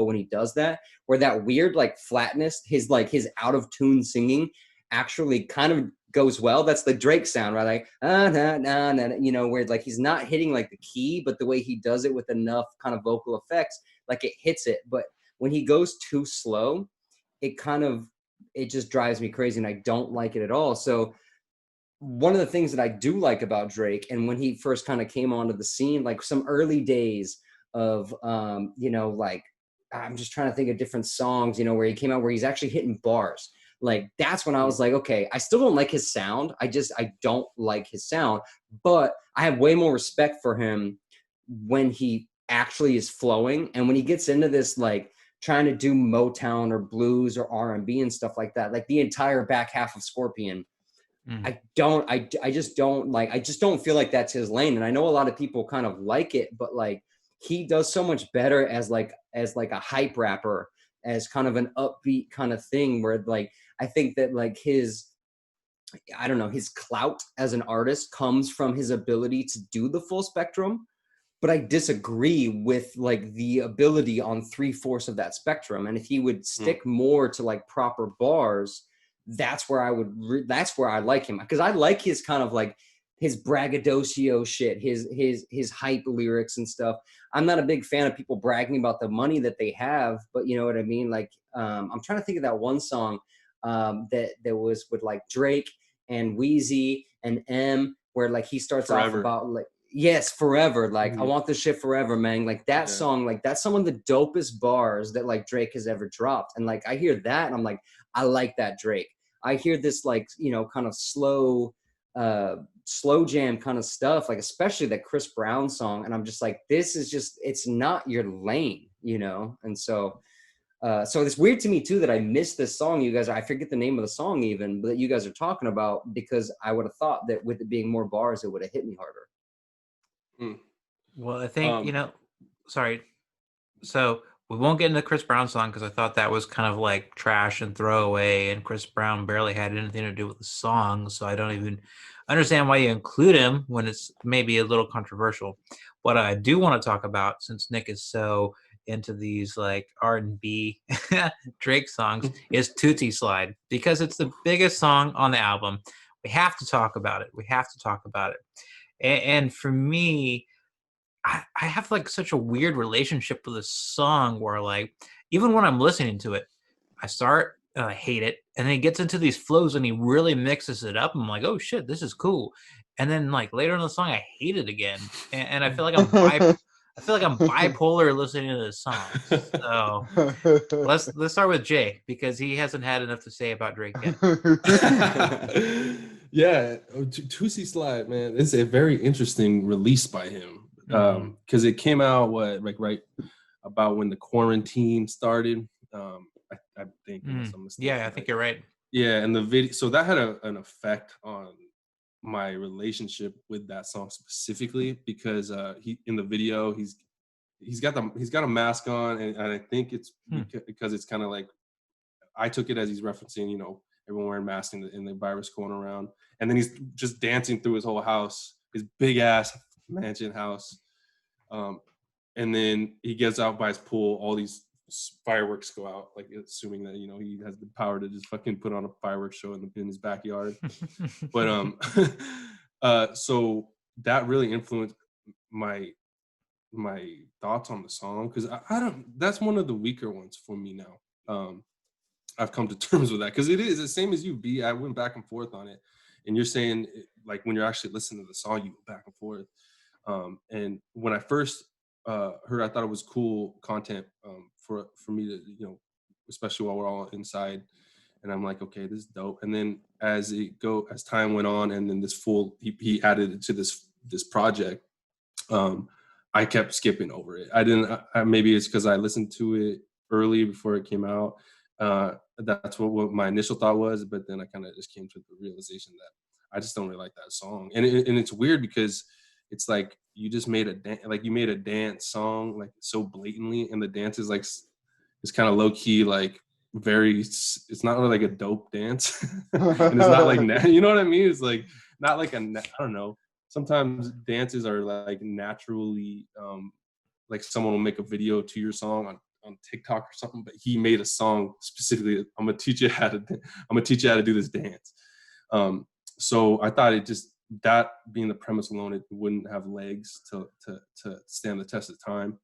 when he does that, where that weird like flatness, his out of tune singing, actually kind of goes well. That's the Drake sound, right? Like nah, nah, nah, where like he's not hitting like the key, but the way he does it with enough kind of vocal effects, like it hits it. But when he goes too slow, it just drives me crazy and I don't like it at all. So one of the things that I do like about Drake, and when he first kind of came onto the scene, like some early days of like I'm just trying to think of different songs, where he came out where he's actually hitting bars. Like that's when I was like, okay, I still don't like his sound. I don't like his sound, but I have way more respect for him when he actually is flowing. And when he gets into this, like trying to do Motown or blues or R&B and stuff like that, like the entire back half of Scorpion, Mm. I just don't feel like that's his lane. And I know a lot of people kind of like it, but like he does so much better as a hype rapper, as kind of an upbeat kind of thing where like I think that like his clout as an artist comes from his ability to do the full spectrum. But I disagree with like the ability on 3/4 of that spectrum. And if he would mm, stick more to like proper bars, that's where that's where I like him, because I like his kind of like his braggadocio shit, his hype lyrics and stuff. I'm not a big fan of people bragging about the money that they have, but you know what I mean. Like I'm trying to think of that one song that was with like Drake and Wheezy and M, where like he starts off forever. about like, yes, forever. Like, I Mhm. want this shit forever, man. Like that Yeah. song, like that's some of the dopest bars that like Drake has ever dropped. And like I hear that and I'm like, I like that Drake. I hear this like, kind of slow jam kind of stuff, like especially that Chris Brown song. And I'm just like, this is just, it's not your lane. And so it's weird to me too that I missed this song. You guys, I forget the name of the song even, but that you guys are talking about, because I would have thought that with it being more bars, it would have hit me harder. Mm. Well, I think, Um, sorry. So we won't get into the Chris Brown song because I thought that was kind of like trash and throwaway, and Chris Brown barely had anything to do with the song. So I don't even understand why you include him when it's maybe a little controversial. What I do want to talk about, since Nick is so into these like R&B Drake songs, is Tootsie Slide because it's the biggest song on the album. We have to talk about it. We have to talk about it. And for me, I have like such a weird relationship with this song where like even when I'm listening to it, I start and I hate it, and then he gets into these flows and he really mixes it up. I'm like, oh shit, this is cool. And then like later in the song, I hate it again, and I feel like I feel like I'm bipolar listening to this song. So let's start with Jay because he hasn't had enough to say about Drake yet. yeah, Tootsie Slide, man, it's a very interesting release by him because it came out right about when the quarantine started. I think, unless I'm mistaken. Yeah, I think you're right. Yeah, and the video, so that had an effect on my relationship with that song specifically because he in the video he's got a mask on, and I think it's because it's kind of like I took it as he's referencing, everyone wearing masks and the virus going around, and then he's just dancing through his whole house, his big ass mansion house, and then he gets out by his pool. All these fireworks go out, like assuming that he has the power to just fucking put on a fireworks show in his backyard. But so that really influenced my thoughts on the song because I don't. That's one of the weaker ones for me now. I've come to terms with that because it is the same as you, B. I went back and forth on it, and you're saying like when you're actually listening to the song, you go back and forth. And when I first heard, I thought it was cool content for me to especially while we're all inside. And I'm like, okay, this is dope. And then as time went on, and then he added it to this project. I kept skipping over it. I didn't. Maybe it's because I listened to it early before it came out. That's what my initial thought was, but then I kind of just came to the realization that I just don't really like that song. And it's weird because it's like you just made you made a dance song like so blatantly, and the dance is like it's kind of low key, like it's not really like a dope dance, and it's not like you know what I mean? It's like not like I don't know. Sometimes dances are like naturally like someone will make a video to your song on TikTok or something, but he made a song specifically. I'm gonna teach you how to do this dance. So I thought that being the premise alone, it wouldn't have legs to stand the test of time.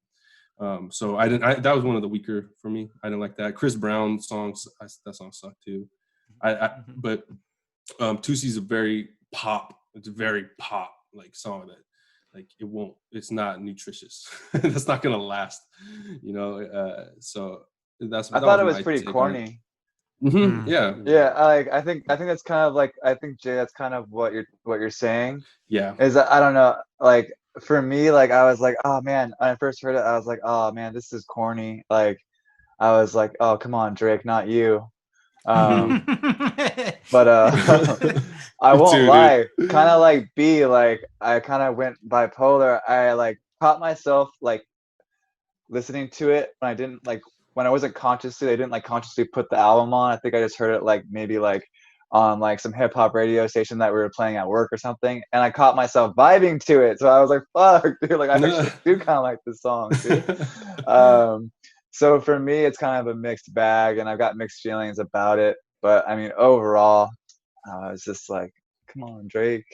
So that was one of the weaker for me. I didn't like that. Chris Brown songs, that song sucked too. But Toosie's a very pop. It's a very pop like song that like it's not nutritious. That's not gonna last, so I thought it was pretty corny. Yeah. I think that's kind of like, I think, Jay, that's kind of what you're saying. Yeah. Is that, I don't know, like for me, like I was like, oh man, when I first heard it, I was like, oh man, this is corny. Like I was like, oh come on, Drake, not you. But I won't lie, kind of like B, like I kind of went bipolar. I like caught myself like listening to it when I wasn't consciously, I didn't like consciously put the album on. I think I just heard it like maybe like on like some hip hop radio station that we were playing at work or something, and I caught myself vibing to it. So I was like, fuck, dude, like I actually do kind of like this song, dude. So for me, it's kind of a mixed bag, and I've got mixed feelings about it. But I mean, overall, it's just like, come on, Drake,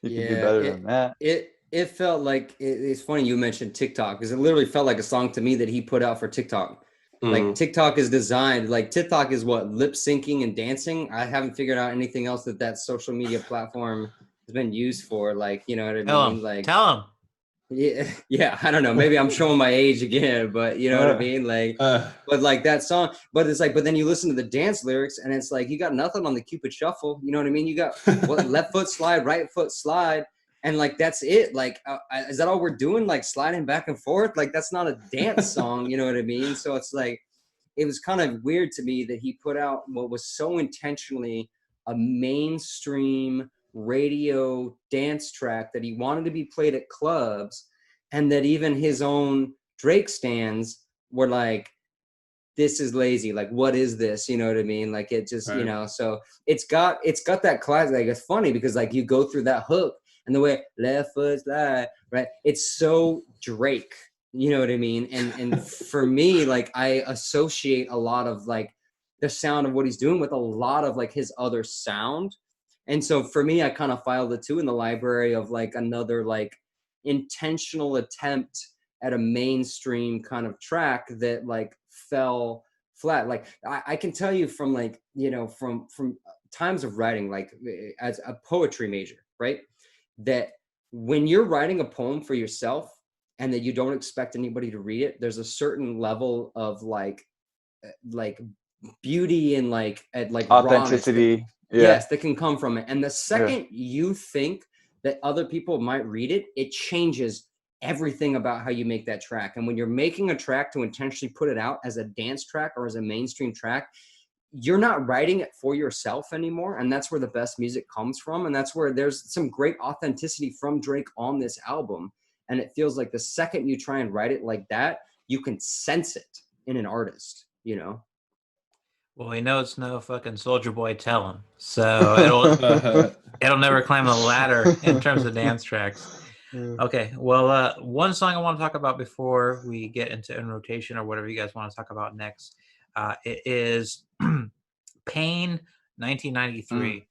you can do better than that. It felt like it's funny you mentioned TikTok because it literally felt like a song to me that he put out for TikTok. Like TikTok is designed, like TikTok is what, lip syncing and dancing. I haven't figured out anything else that social media platform has been used for. Like, you know what I mean? Like, tell him. Yeah. I don't know. Maybe I'm showing my age again, but you know what I mean? Like, but like that song, but it's like, but then you listen to the dance lyrics and it's like, you got nothing on the Cupid Shuffle. You know what I mean? You got left foot slide, right foot slide. And like, that's it. Like, is that all we're doing? Like sliding back and forth? Like, that's not a dance song. You know what I mean? So it's like, it was kind of weird to me that he put out what was so intentionally a mainstream radio dance track that he wanted to be played at clubs. and that even his own Drake stans were like, this is lazy. Like, what is this? You know what I mean? Like, it just, you Right. know, so it's got that class. Like, it's funny because like you go through that hook and the way left foot slide, right? It's so Drake, you know what I mean? And for me, like, I associate a lot of like the sound of what he's doing with a lot of like his other sound. And so for me, I kind of filed the two in the library of like another like intentional attempt at a mainstream kind of track that like fell flat. Like I can tell you from like, you know, from times of writing, like as a poetry major, right? That when you're writing a poem for yourself and that you don't expect anybody to read it, there's a certain level of like beauty and like at like rawness Authenticity. yes, that can come from it. And the Yeah. second you think that other people might read it, it changes everything about how you make that track. And when you're making a track to intentionally put it out as a dance track or as a mainstream track, you're not writing it for yourself anymore. And that's where the best music comes from. And that's where there's some great authenticity from Drake on this album. And it feels like the second you try and write it like that, you can sense it in an artist, you know? Well, we know it's no fucking Soldier Boy Tell 'em, so it'll never climb the ladder in terms of dance tracks. Okay, well, one song I want to talk about before we get into In Rotation or whatever you guys want to talk about next, it is Pain 1993.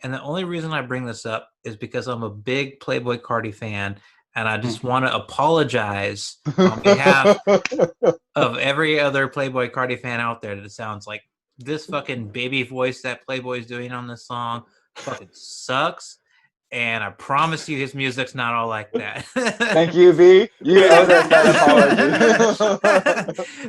And the only reason I bring this up is because I'm a big Playboi Carti fan, and I just want to apologize on behalf of every other Playboi Carti fan out there that sounds like this fucking baby voice that Playboy's doing on this song fucking sucks. And I promise you his music's not all like that. Thank you, V. You owe us that apology.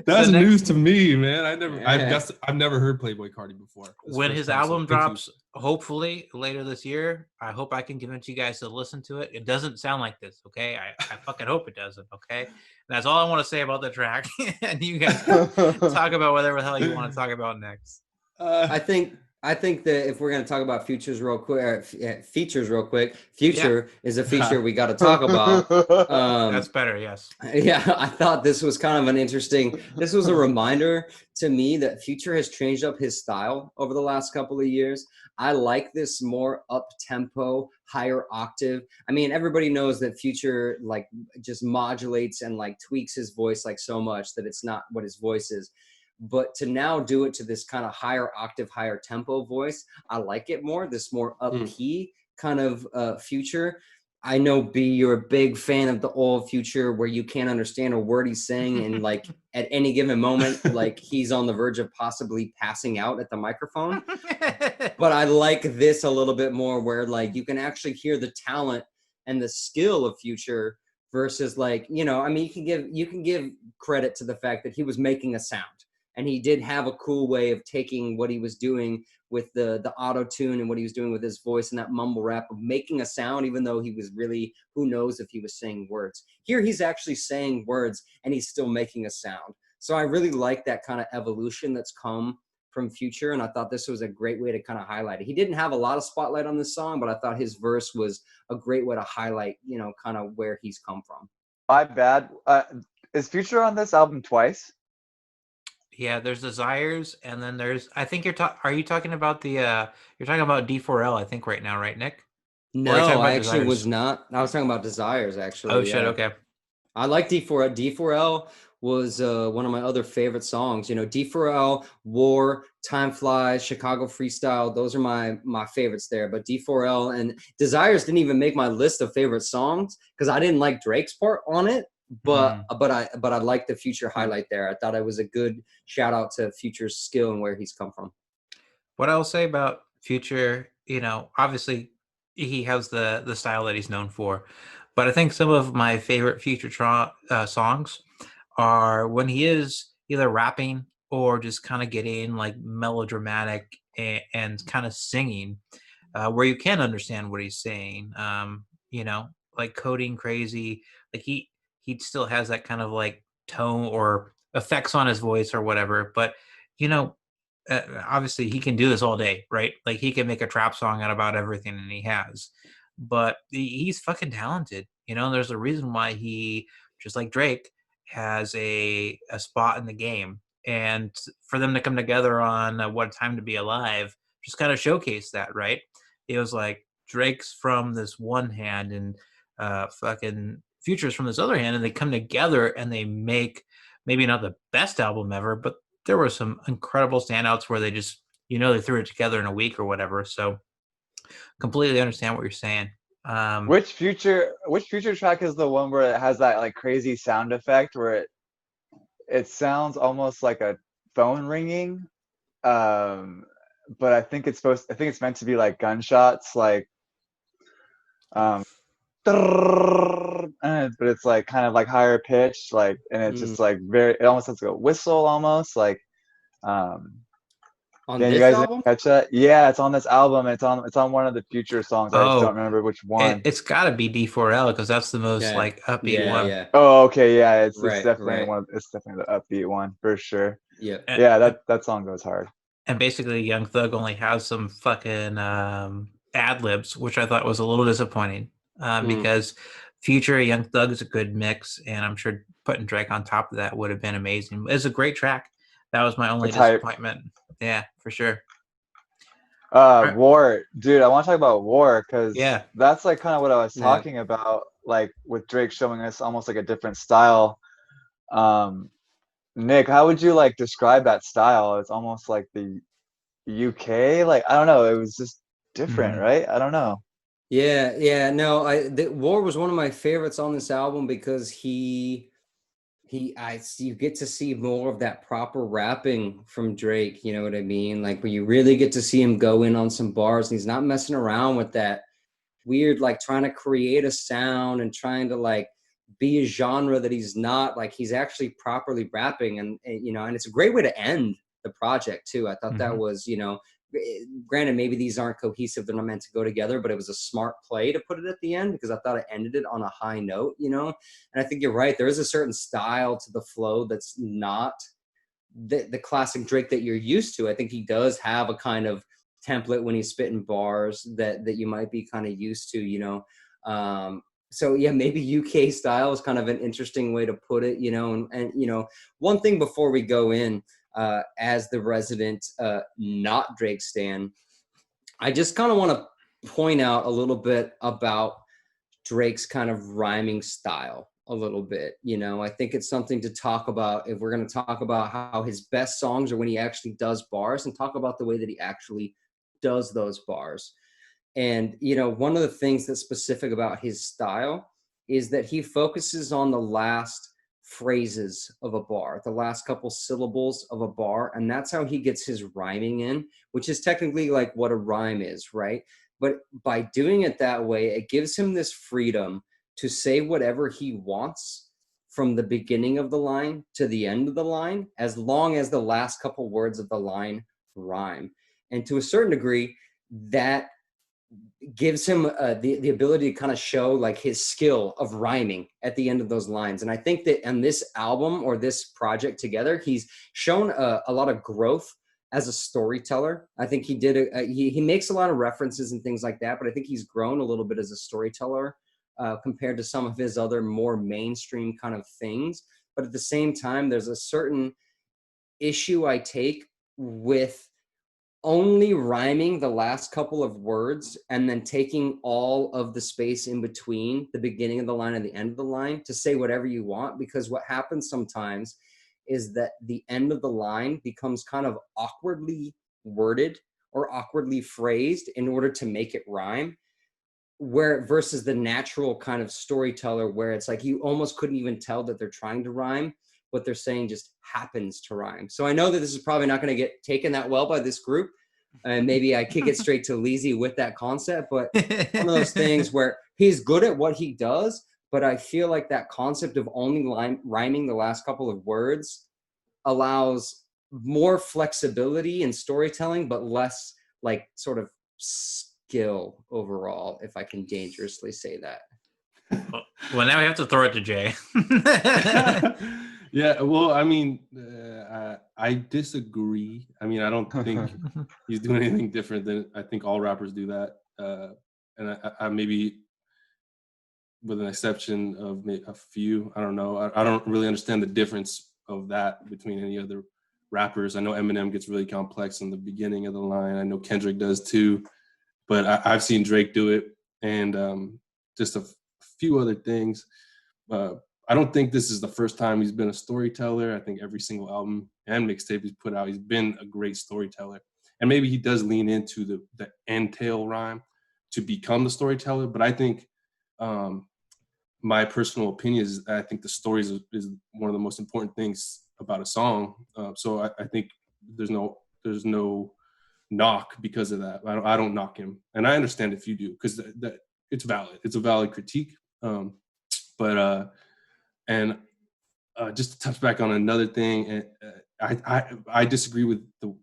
That's So next- news to me, man. Yeah. I've never heard Playboi Carti before. That's when the his first time, so album thank you. drops, hopefully later this year, I hope I can convince you guys to listen to it. It doesn't sound like this, okay? I fucking hope it doesn't, okay? And that's all I want to say about the track. And you guys can talk about whatever the hell you want to talk about next. I think that if we're going to talk about features real quick, Future is a feature we got to talk about. That's better, yes. Yeah, I thought this was kind of an interesting. This was a reminder to me that Future has changed up his style over the last couple of years. I like this more up tempo, higher octave. I mean, everybody knows that Future like just modulates and like tweaks his voice like so much that it's not what his voice is. But to now do it to this kind of higher octave, higher tempo voice, I like it more. This more up key kind of Future. I know B, you're a big fan of the old Future where you can't understand a word he's saying, and like at any given moment, like he's on the verge of possibly passing out at the microphone. But I like this a little bit more where like you can actually hear the talent and the skill of Future versus like, you know, I mean, you can give credit to the fact that he was making a sound. And he did have a cool way of taking what he was doing with the auto tune and what he was doing with his voice and that mumble rap of making a sound, even though he was really, who knows if he was saying words. Here he's actually saying words and he's still making a sound. So I really like that kind of evolution that's come from Future. And I thought this was a great way to kind of highlight it. He didn't have a lot of spotlight on this song, but I thought his verse was a great way to highlight, you know, kind of where he's come from. My bad. Is Future on this album twice? Yeah, there's Desires, and then there's. I think are you talking about the? You're talking about D4L, I think, right now, right, Nick? No, I actually was not. I was talking about Desires, actually. Oh shit! Okay. I like D4L. D4L was one of my other favorite songs. You know, D4L, War, Time Flies, Chicago Freestyle. Those are my favorites there. But D4L and Desires didn't even make my list of favorite songs because I didn't like Drake's part on it. But I like the Future highlight there. I thought it was a good shout out to Future's skill and where he's come from. What I'll say about Future, you know, obviously he has the style that he's known for, but I think some of my favorite Future songs are when he is either rapping or just kind of getting like melodramatic and kind of singing, where you can understand what he's saying. You know, like Coding Crazy, like he still has that kind of like tone or effects on his voice or whatever. But, you know, obviously he can do this all day, right? Like he can make a trap song out about everything, and he has. but he's fucking talented. You know, there's a reason why he, just like Drake, has a spot in the game. And for them to come together on What a Time to Be Alive just kind of showcased that, right? It was like Drake's from this one hand and fucking Future's from this other hand, and they come together and they make maybe not the best album ever, but there were some incredible standouts where they just, you know, they threw it together in a week or whatever. So completely understand what you're saying. Which future track is the one where it has that like crazy sound effect where it sounds almost like a phone ringing? Um, but I think it's meant to be like gunshots, like um, but it's like kind of like higher pitched, like, and it's Mm. just like very, it almost sounds like a whistle almost, like, um, On yeah, you this guys didn't album? catch that? Yeah, it's on this album. It's on one of the future songs. I just don't Oh, remember which one. it's got to be D4L because that's the most Okay. like upbeat Yeah, one. yeah. Oh, okay, yeah, it's Right, definitely right. one. It's definitely the upbeat one for sure. Yep. And, Yeah, that song goes hard. and basically, Young Thug only has some fucking ad libs, which I thought was a little disappointing Mm. because Future Young Thug is a good mix, and I'm sure putting Drake on top of that would have been amazing. It's a great track. That was my only It's hype. disappointment. Yeah, for sure. Right. War, dude. I want to talk about War because Yeah. that's like kind of what I was Yeah. talking about, like with Drake showing us almost like a different style. Um, Nick, how would you like describe that style? It's almost like the UK. Like, I don't know. It was just different, Mhm. right? I don't know. Yeah, yeah. No, War was one of my favorites on this album because you get to see more of that proper rapping from Drake, you know what I mean? Like where you really get to see him go in on some bars and he's not messing around with that weird, like trying to create a sound and trying to like be a genre that he's not. Like he's actually properly rapping, and you know, and it's a great way to end the project too. I thought that Mhm. was, you know, granted maybe these aren't cohesive, they're not meant to go together, but it was a smart play to put it at the end because I thought it ended it on a high note, you know. And I think you're right, there is a certain style to the flow that's not the classic Drake that you're used to. I think he does have a kind of template when he's spitting bars that you might be kind of used to, you know. So yeah, maybe UK style is kind of an interesting way to put it, you know. And you know, one thing before we go in, as the resident not Drake stan, I just kind of want to point out a little bit about Drake's kind of rhyming style a little bit. You know, I think it's something to talk about if we're going to talk about how his best songs are when he actually does bars, and talk about the way that he actually does those bars. And, you know, one of the things that's specific about his style is that he focuses on the last phrases of a bar, the last couple syllables of a bar. And that's how he gets his rhyming in, which is technically like what a rhyme is, right? But by doing it that way, it gives him this freedom to say whatever he wants from the beginning of the line to the end of the line, as long as the last couple words of the line rhyme. And to a certain degree, that gives him the ability to kind of show like his skill of rhyming at the end of those lines. And I think that on this album or this project together, he's shown a lot of growth as a storyteller. I think he did he makes a lot of references and things like that, but I think he's grown a little bit as a storyteller compared to some of his other more mainstream kind of things. But at the same time, there's a certain issue I take with only rhyming the last couple of words and then taking all of the space in between the beginning of the line and the end of the line to say whatever you want. Because what happens sometimes is that the end of the line becomes kind of awkwardly worded or awkwardly phrased in order to make it rhyme, where versus the natural kind of storyteller where it's like you almost couldn't even tell that they're trying to rhyme. What they're saying just happens to rhyme. So I know that this is probably not going to get taken that well by this group, and maybe I kick it straight to Leezy with that concept, but one of those things where he's good at what he does, but I feel like that concept of only rhyming the last couple of words allows more flexibility in storytelling, but less like sort of skill overall, if I can dangerously say that. Well, now we have to throw it to Jay. Yeah, well, I mean, I disagree. I mean, I don't think he's doing anything different than I think all rappers do that. and I maybe, with an exception of a few, I don't know. I don't really understand the difference of that between any other rappers. I know Eminem gets really complex in the beginning of the line. I know Kendrick does too, but I've seen Drake do it, and just a few other things. I don't think this is the first time he's been a storyteller. I think every single album and mixtape he's put out, he's been a great storyteller. And maybe he does lean into the entail rhyme to become the storyteller. But I think my personal opinion is I think the story is one of the most important things about a song. So I think there's no knock because of that. I don't knock him, and I understand if you do, because that it's valid. It's a valid critique. And just to touch back on another thing, I disagree with the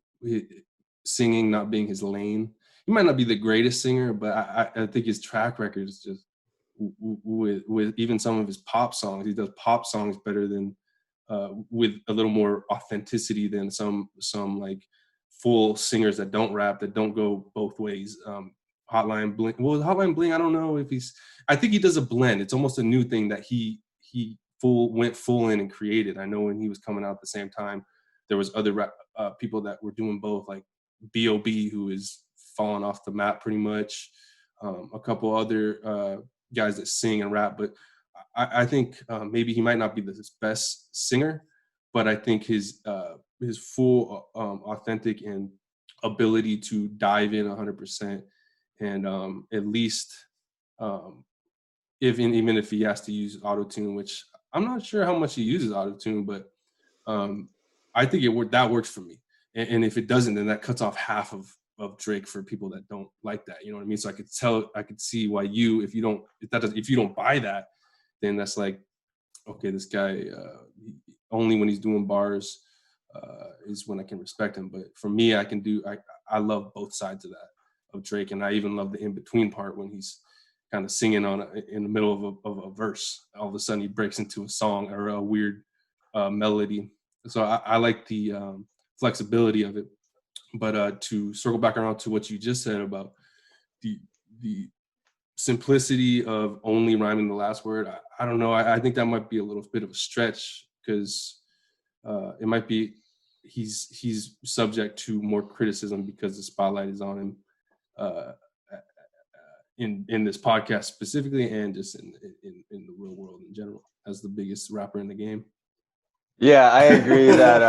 singing not being his lane. He might not be the greatest singer, but I think his track record is just with even some of his pop songs. He does pop songs better than with a little more authenticity than some like full singers that don't rap, that don't go both ways. Hotline Bling. Well, Hotline Bling, I don't know if I think he does a blend. It's almost a new thing that he went full in and created. I know when he was coming out at the same time, there was other people that were doing both, like B.O.B., who is falling off the map pretty much. A couple other guys that sing and rap, but I think maybe he might not be the best singer, but I think his full authentic and ability to dive in 100% and at least even if he has to use auto-tune, which I'm not sure how much he uses auto-tune, but I think that works for me. And if it doesn't, then that cuts off half of Drake for people that don't like that. You know what I mean? So I could see why if you don't buy that, then that's like, okay, this guy only when he's doing bars is when I can respect him. But for me, I love both sides of Drake, and I even love the in between part when he's kind of singing in the middle of a verse. All of a sudden, he breaks into a song or a weird melody. So I like the flexibility of it. But to circle back around to what you just said about the simplicity of only rhyming the last word, I don't know. I think that might be a little bit of a stretch, because it might be he's subject to more criticism because the spotlight is on him in this podcast specifically, and just in the real world in general, as the biggest rapper in the game. Yeah, I agree that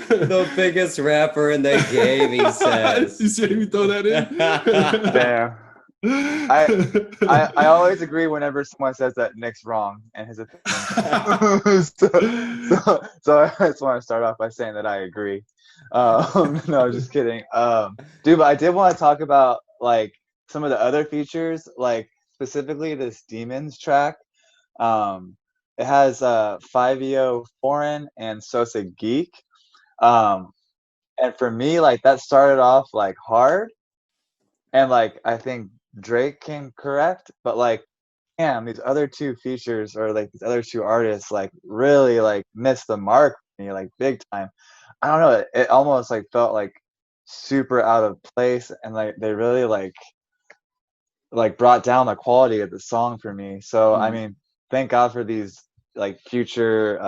the biggest rapper in the game, he says. You said you throw that in? Damn. I always agree whenever someone says that Nick's wrong in his opinion. so I just want to start off by saying that I agree. No, just kidding. Dude, but I did want to talk about like some of the other features, like specifically this Demons track. It has Fivio Foreign and Sosa Geek. And for me, like that started off like hard. And like I think Drake came correct, but like damn, these other two features or like these other two artists like really like missed the mark for me, like big time. I don't know, it almost like felt like super out of place, and like they really like brought down the quality of the song for me. So I mean, thank God for these like future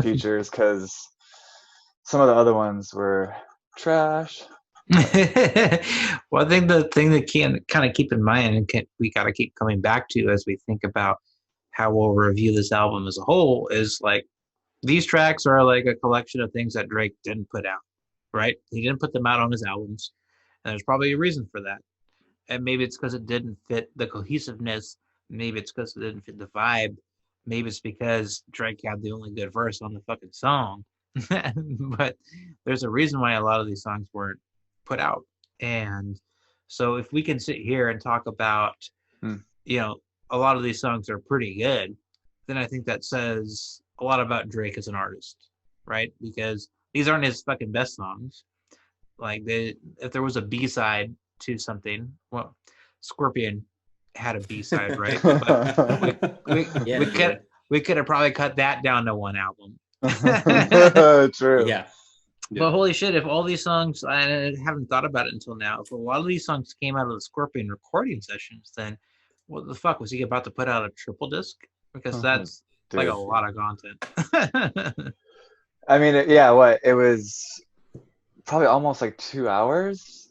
features, because some of the other ones were trash. Well, I think the thing that can kind of keep in mind, and we got to keep coming back to as we think about how we'll review this album as a whole, is like these tracks are like a collection of things that Drake didn't put out, right? He didn't put them out on his albums, and there's probably a reason for that. And maybe it's because it didn't fit the cohesiveness. Maybe it's because it didn't fit the vibe. Maybe it's because Drake had the only good verse on the fucking song. But there's a reason why a lot of these songs weren't put out. And so if we can sit here and talk about, you know, a lot of these songs are pretty good, then I think that says a lot about Drake as an artist, right? Because these aren't his fucking best songs. Like if there was a B-side to something, well, Scorpion had a B-side, right? But we could have probably cut that down to one album. True. Yeah. But holy shit, if all these songs, I haven't thought about it until now, if a lot of these songs came out of the Scorpion recording sessions, then what the fuck? Was he about to put out a triple disc? Because that's like a Dude. lot of content. I mean, yeah, it was probably almost like 2 hours.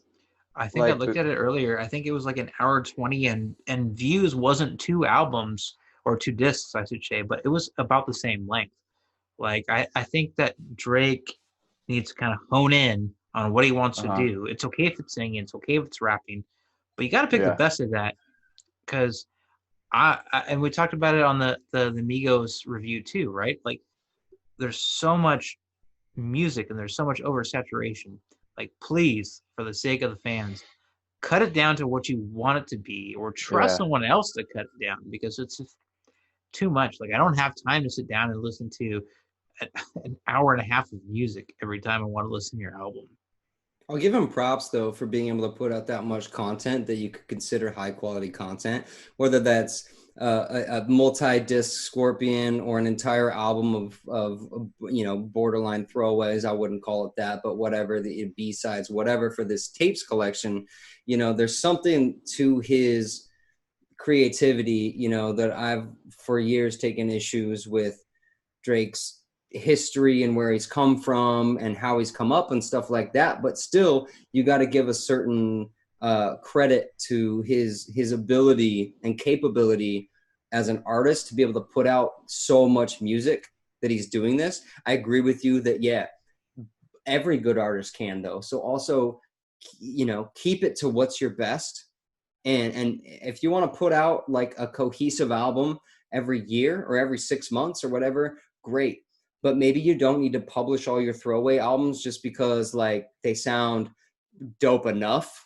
I think I Like, looked at it earlier. I think it was like an hour 20, and Views wasn't 2 albums or 2 discs, I should say, but it was about the same length. Like, I think that Drake needs to kind of hone in on what he wants to do. It's okay if it's singing, it's okay if it's rapping, but you got to pick the Yeah. best of that. Because and we talked about it on the Migos review too, right? Like, there's so much music and there's so much oversaturation. Like, please, for the sake of the fans, cut it down to what you want it to be, or trust Yeah. someone else to cut it down, because it's just too much. Like, I don't have time to sit down and listen to an hour and a half of music every time I want to listen to your album. I'll give him props though for being able to put out that much content that you could consider high quality content, whether that's a multi-disc Scorpion or an entire album of borderline throwaways. I wouldn't call it that, but whatever, the B-sides, whatever, for this tapes collection. There's something to his creativity, that I've for years taken issues with Drake's history and where he's come from and how he's come up and stuff like that. But still, you got to give a certain credit to his ability and capability as an artist to be able to put out so much music that he's doing this. I agree with you that, yeah, every good artist can though. So also, keep it to what's your best. And if you want to put out like a cohesive album every year or every 6 months or whatever, great. But maybe you don't need to publish all your throwaway albums just because like they sound dope enough,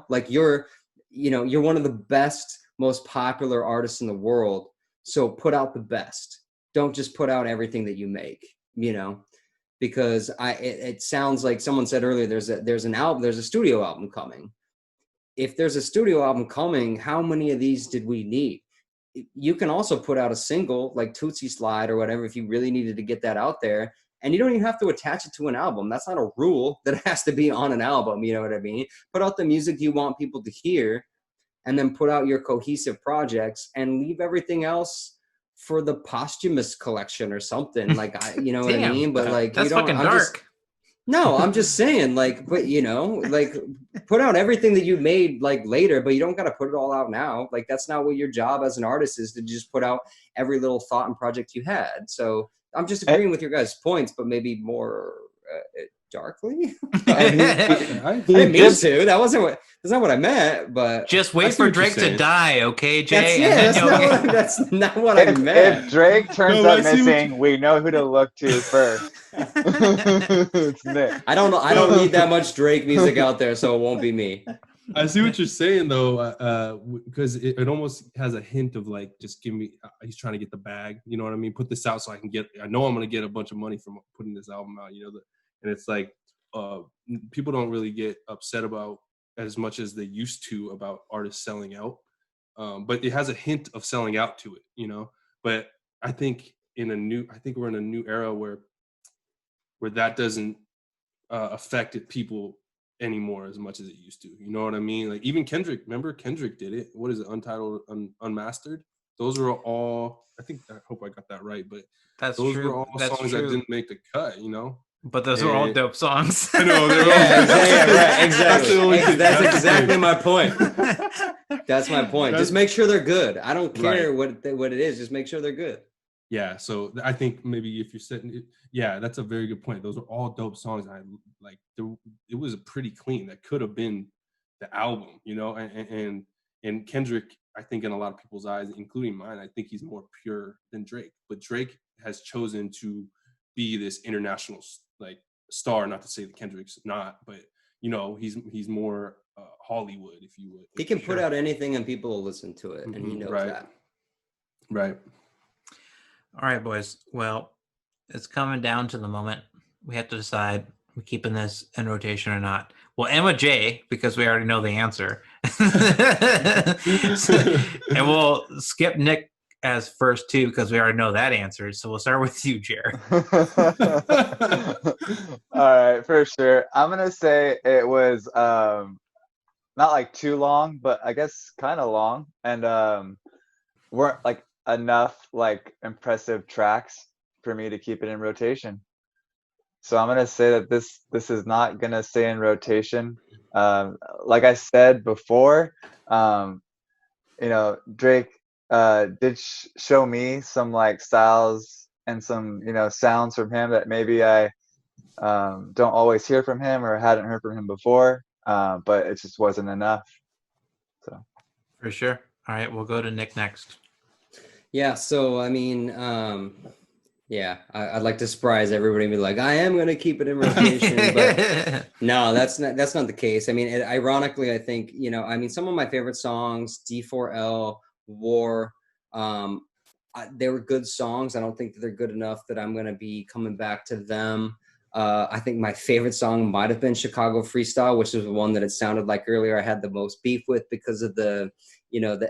like you're one of the best, most popular artists in the world. So put out the best. Don't just put out everything that you make, because it sounds like someone said earlier, there's a studio album coming. If there's a studio album coming, how many of these did we need? You can also put out a single like Tootsie Slide or whatever if you really needed to get that out there, and you don't even have to attach it to an album. That's not a rule that it has to be on an album. You know what I mean? Put out the music you want people to hear, and then put out your cohesive projects and leave everything else for the posthumous collection or something. Like, you know what I mean? But like, that's you don't, fucking dark. No, I'm just saying, like, but like, put out everything that you made like later, but you don't got to put it all out now. Like, that's not what your job as an artist is, to just put out every little thought and project you had. So I'm just agreeing with your guys' points, but maybe more darkly. I didn't mean to. That's not what I meant. But just wait for Drake to die, okay, Jay? That's not what I meant. If Drake turns up missing, we know who to look to first. It's Nick. I don't know. I don't need that much Drake music out there, so it won't be me. I see what you're saying though, because it almost has a hint of like, just give me. He's trying to get the bag. You know what I mean? Put this out so I can get. I know I'm gonna get a bunch of money from putting this album out. And it's like people don't really get upset about as much as they used to about artists selling out, but it has a hint of selling out to it. But I think we're in a new era where that doesn't affect people anymore as much as it used to. You know what I mean? Like, even Kendrick, remember Kendrick did it. What is it? Untitled, Unmastered. Those were all. I hope I got that right, but those were all songs that didn't make the cut. But those were all dope songs. I know. Exactly. That's exactly my point. That's my point. Just make sure they're good. I don't care what it is. Just make sure they're good. Yeah. So I think maybe if you're setting it, that's a very good point. Those are all dope songs. I like. It was pretty clean. That could have been the album, and Kendrick. I think in a lot of people's eyes, including mine, I think he's more pure than Drake. But Drake has chosen to be this international star. Not to say that Kendrick's not, but he's more Hollywood, if you would. He can put out anything and people will listen to it, and he knows that. Right. All right, boys. Well, it's coming down to the moment. We have to decide we're keeping this in rotation or not. Well, Emma J, because we already know the answer. And we'll skip Nick as first two because we already know that answer. So we'll start with you, Jared. All right, for sure. I'm gonna say it was not like too long, but I guess kind of long, and weren't like enough like impressive tracks for me to keep it in rotation. So I'm gonna say that this is not gonna stay in rotation. Like I said before, Drake did show me some like styles and some sounds from him that maybe I don't always hear from him or hadn't heard from him before, but it just wasn't enough. So For sure. All right, we'll go to Nick next. Yeah, so I mean, I'd like to surprise everybody and be like, I am going to keep it in rotation, but no, that's not the case. I mean, ironically, I think some of my favorite songs, D4L, War, they were good songs. I don't think that they're good enough that I'm going to be coming back to them. I think my favorite song might have been Chicago Freestyle, which is the one that it sounded like earlier I had the most beef with because of the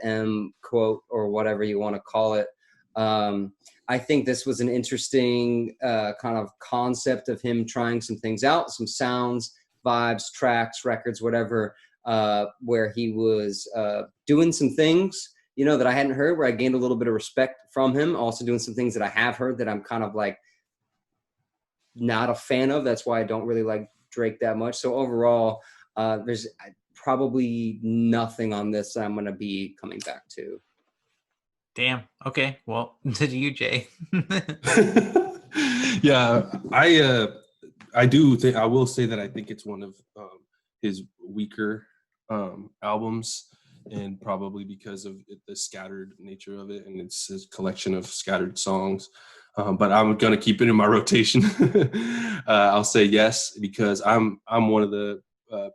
M quote or whatever you want to call it. I think this was an interesting kind of concept of him trying some things out, some sounds, vibes, tracks, records, whatever, where he was doing some things, that I hadn't heard, where I gained a little bit of respect from him. Also doing some things that I have heard that I'm kind of like not a fan of. That's why I don't really like Drake that much. So overall, there's probably nothing on this that I'm going to be coming back to. Damn. Okay. Well, to you, Jay. Yeah, I do think I will say that I think it's one of his weaker albums, and probably because of the scattered nature of it, and it's his collection of scattered songs. But I'm gonna keep it in my rotation. I'll say yes because I'm one of the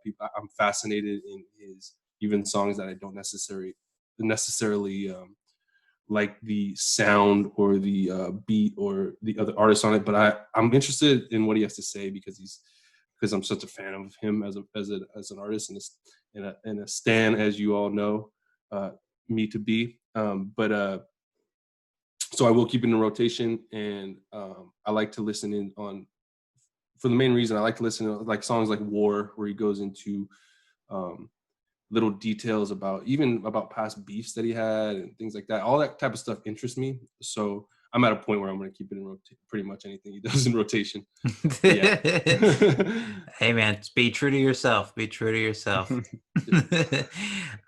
people. I'm fascinated in his even songs that I don't necessarily like the sound or the beat or the other artists on it, but I'm interested in what he has to say because I'm such a fan of him as an artist and a stan, as you all know me to be. So I will keep it in rotation, and I like to listen in on. For the main reason, I like to listen to like songs like War, where he goes into little details about past beefs that he had and things like that. All that type of stuff interests me. So I'm at a point where I'm going to keep it in pretty much anything he does in rotation. Yeah. Hey man, be true to yourself. Be true to yourself.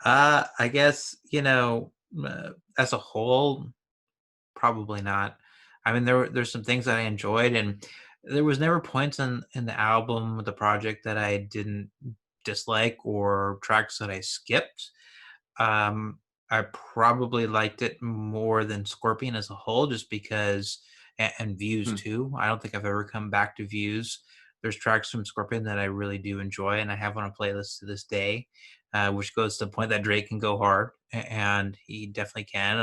I guess, as a whole, probably not. I mean, there's some things that I enjoyed, and there was never points in the album, the project, that I didn't dislike or tracks that I skipped. I probably liked it more than Scorpion as a whole, just because, and Views too. I don't think I've ever come back to Views. There's tracks from Scorpion that I really do enjoy, and I have on a playlist to this day, which goes to the point that Drake can go hard, and he definitely can.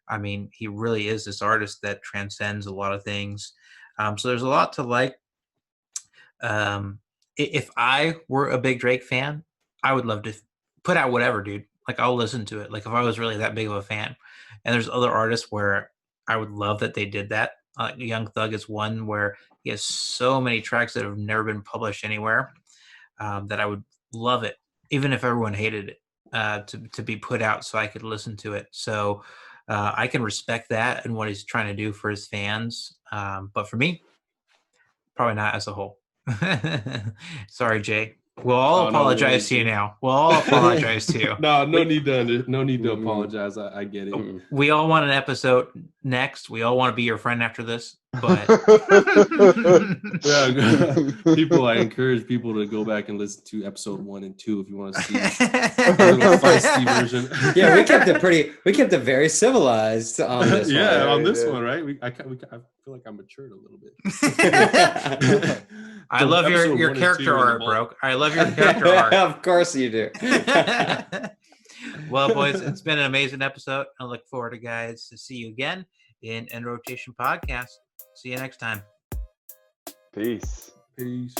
I mean, he really is this artist that transcends a lot of things. So there's a lot to like. If I were a big Drake fan, I would love to put out whatever, dude. Like, I'll listen to it. Like, if I was really that big of a fan. And there's other artists where I would love that they did that. Young Thug is one where he has so many tracks that have never been published anywhere, that I would love it, even if everyone hated it, to be put out so I could listen to it. So I can respect that and what he's trying to do for his fans. But for me, probably not as a whole. Sorry, Jay. We'll all apologize to you now. We'll all apologize to you. No need to apologize. I get it. We all want an episode next. We all want to be your friend after this. But yeah, I encourage people to go back and listen to episode 1 and 2 if you want to see a little feisty version. Yeah, we kept it very civilized on this one. Yeah, on this one, right? I feel like I matured a little bit. I love your character art, bro. I love your character art. Of course you do. Well, boys, it's been an amazing episode. I look forward to see you again in Rotation Podcast. See you next time. Peace. Peace.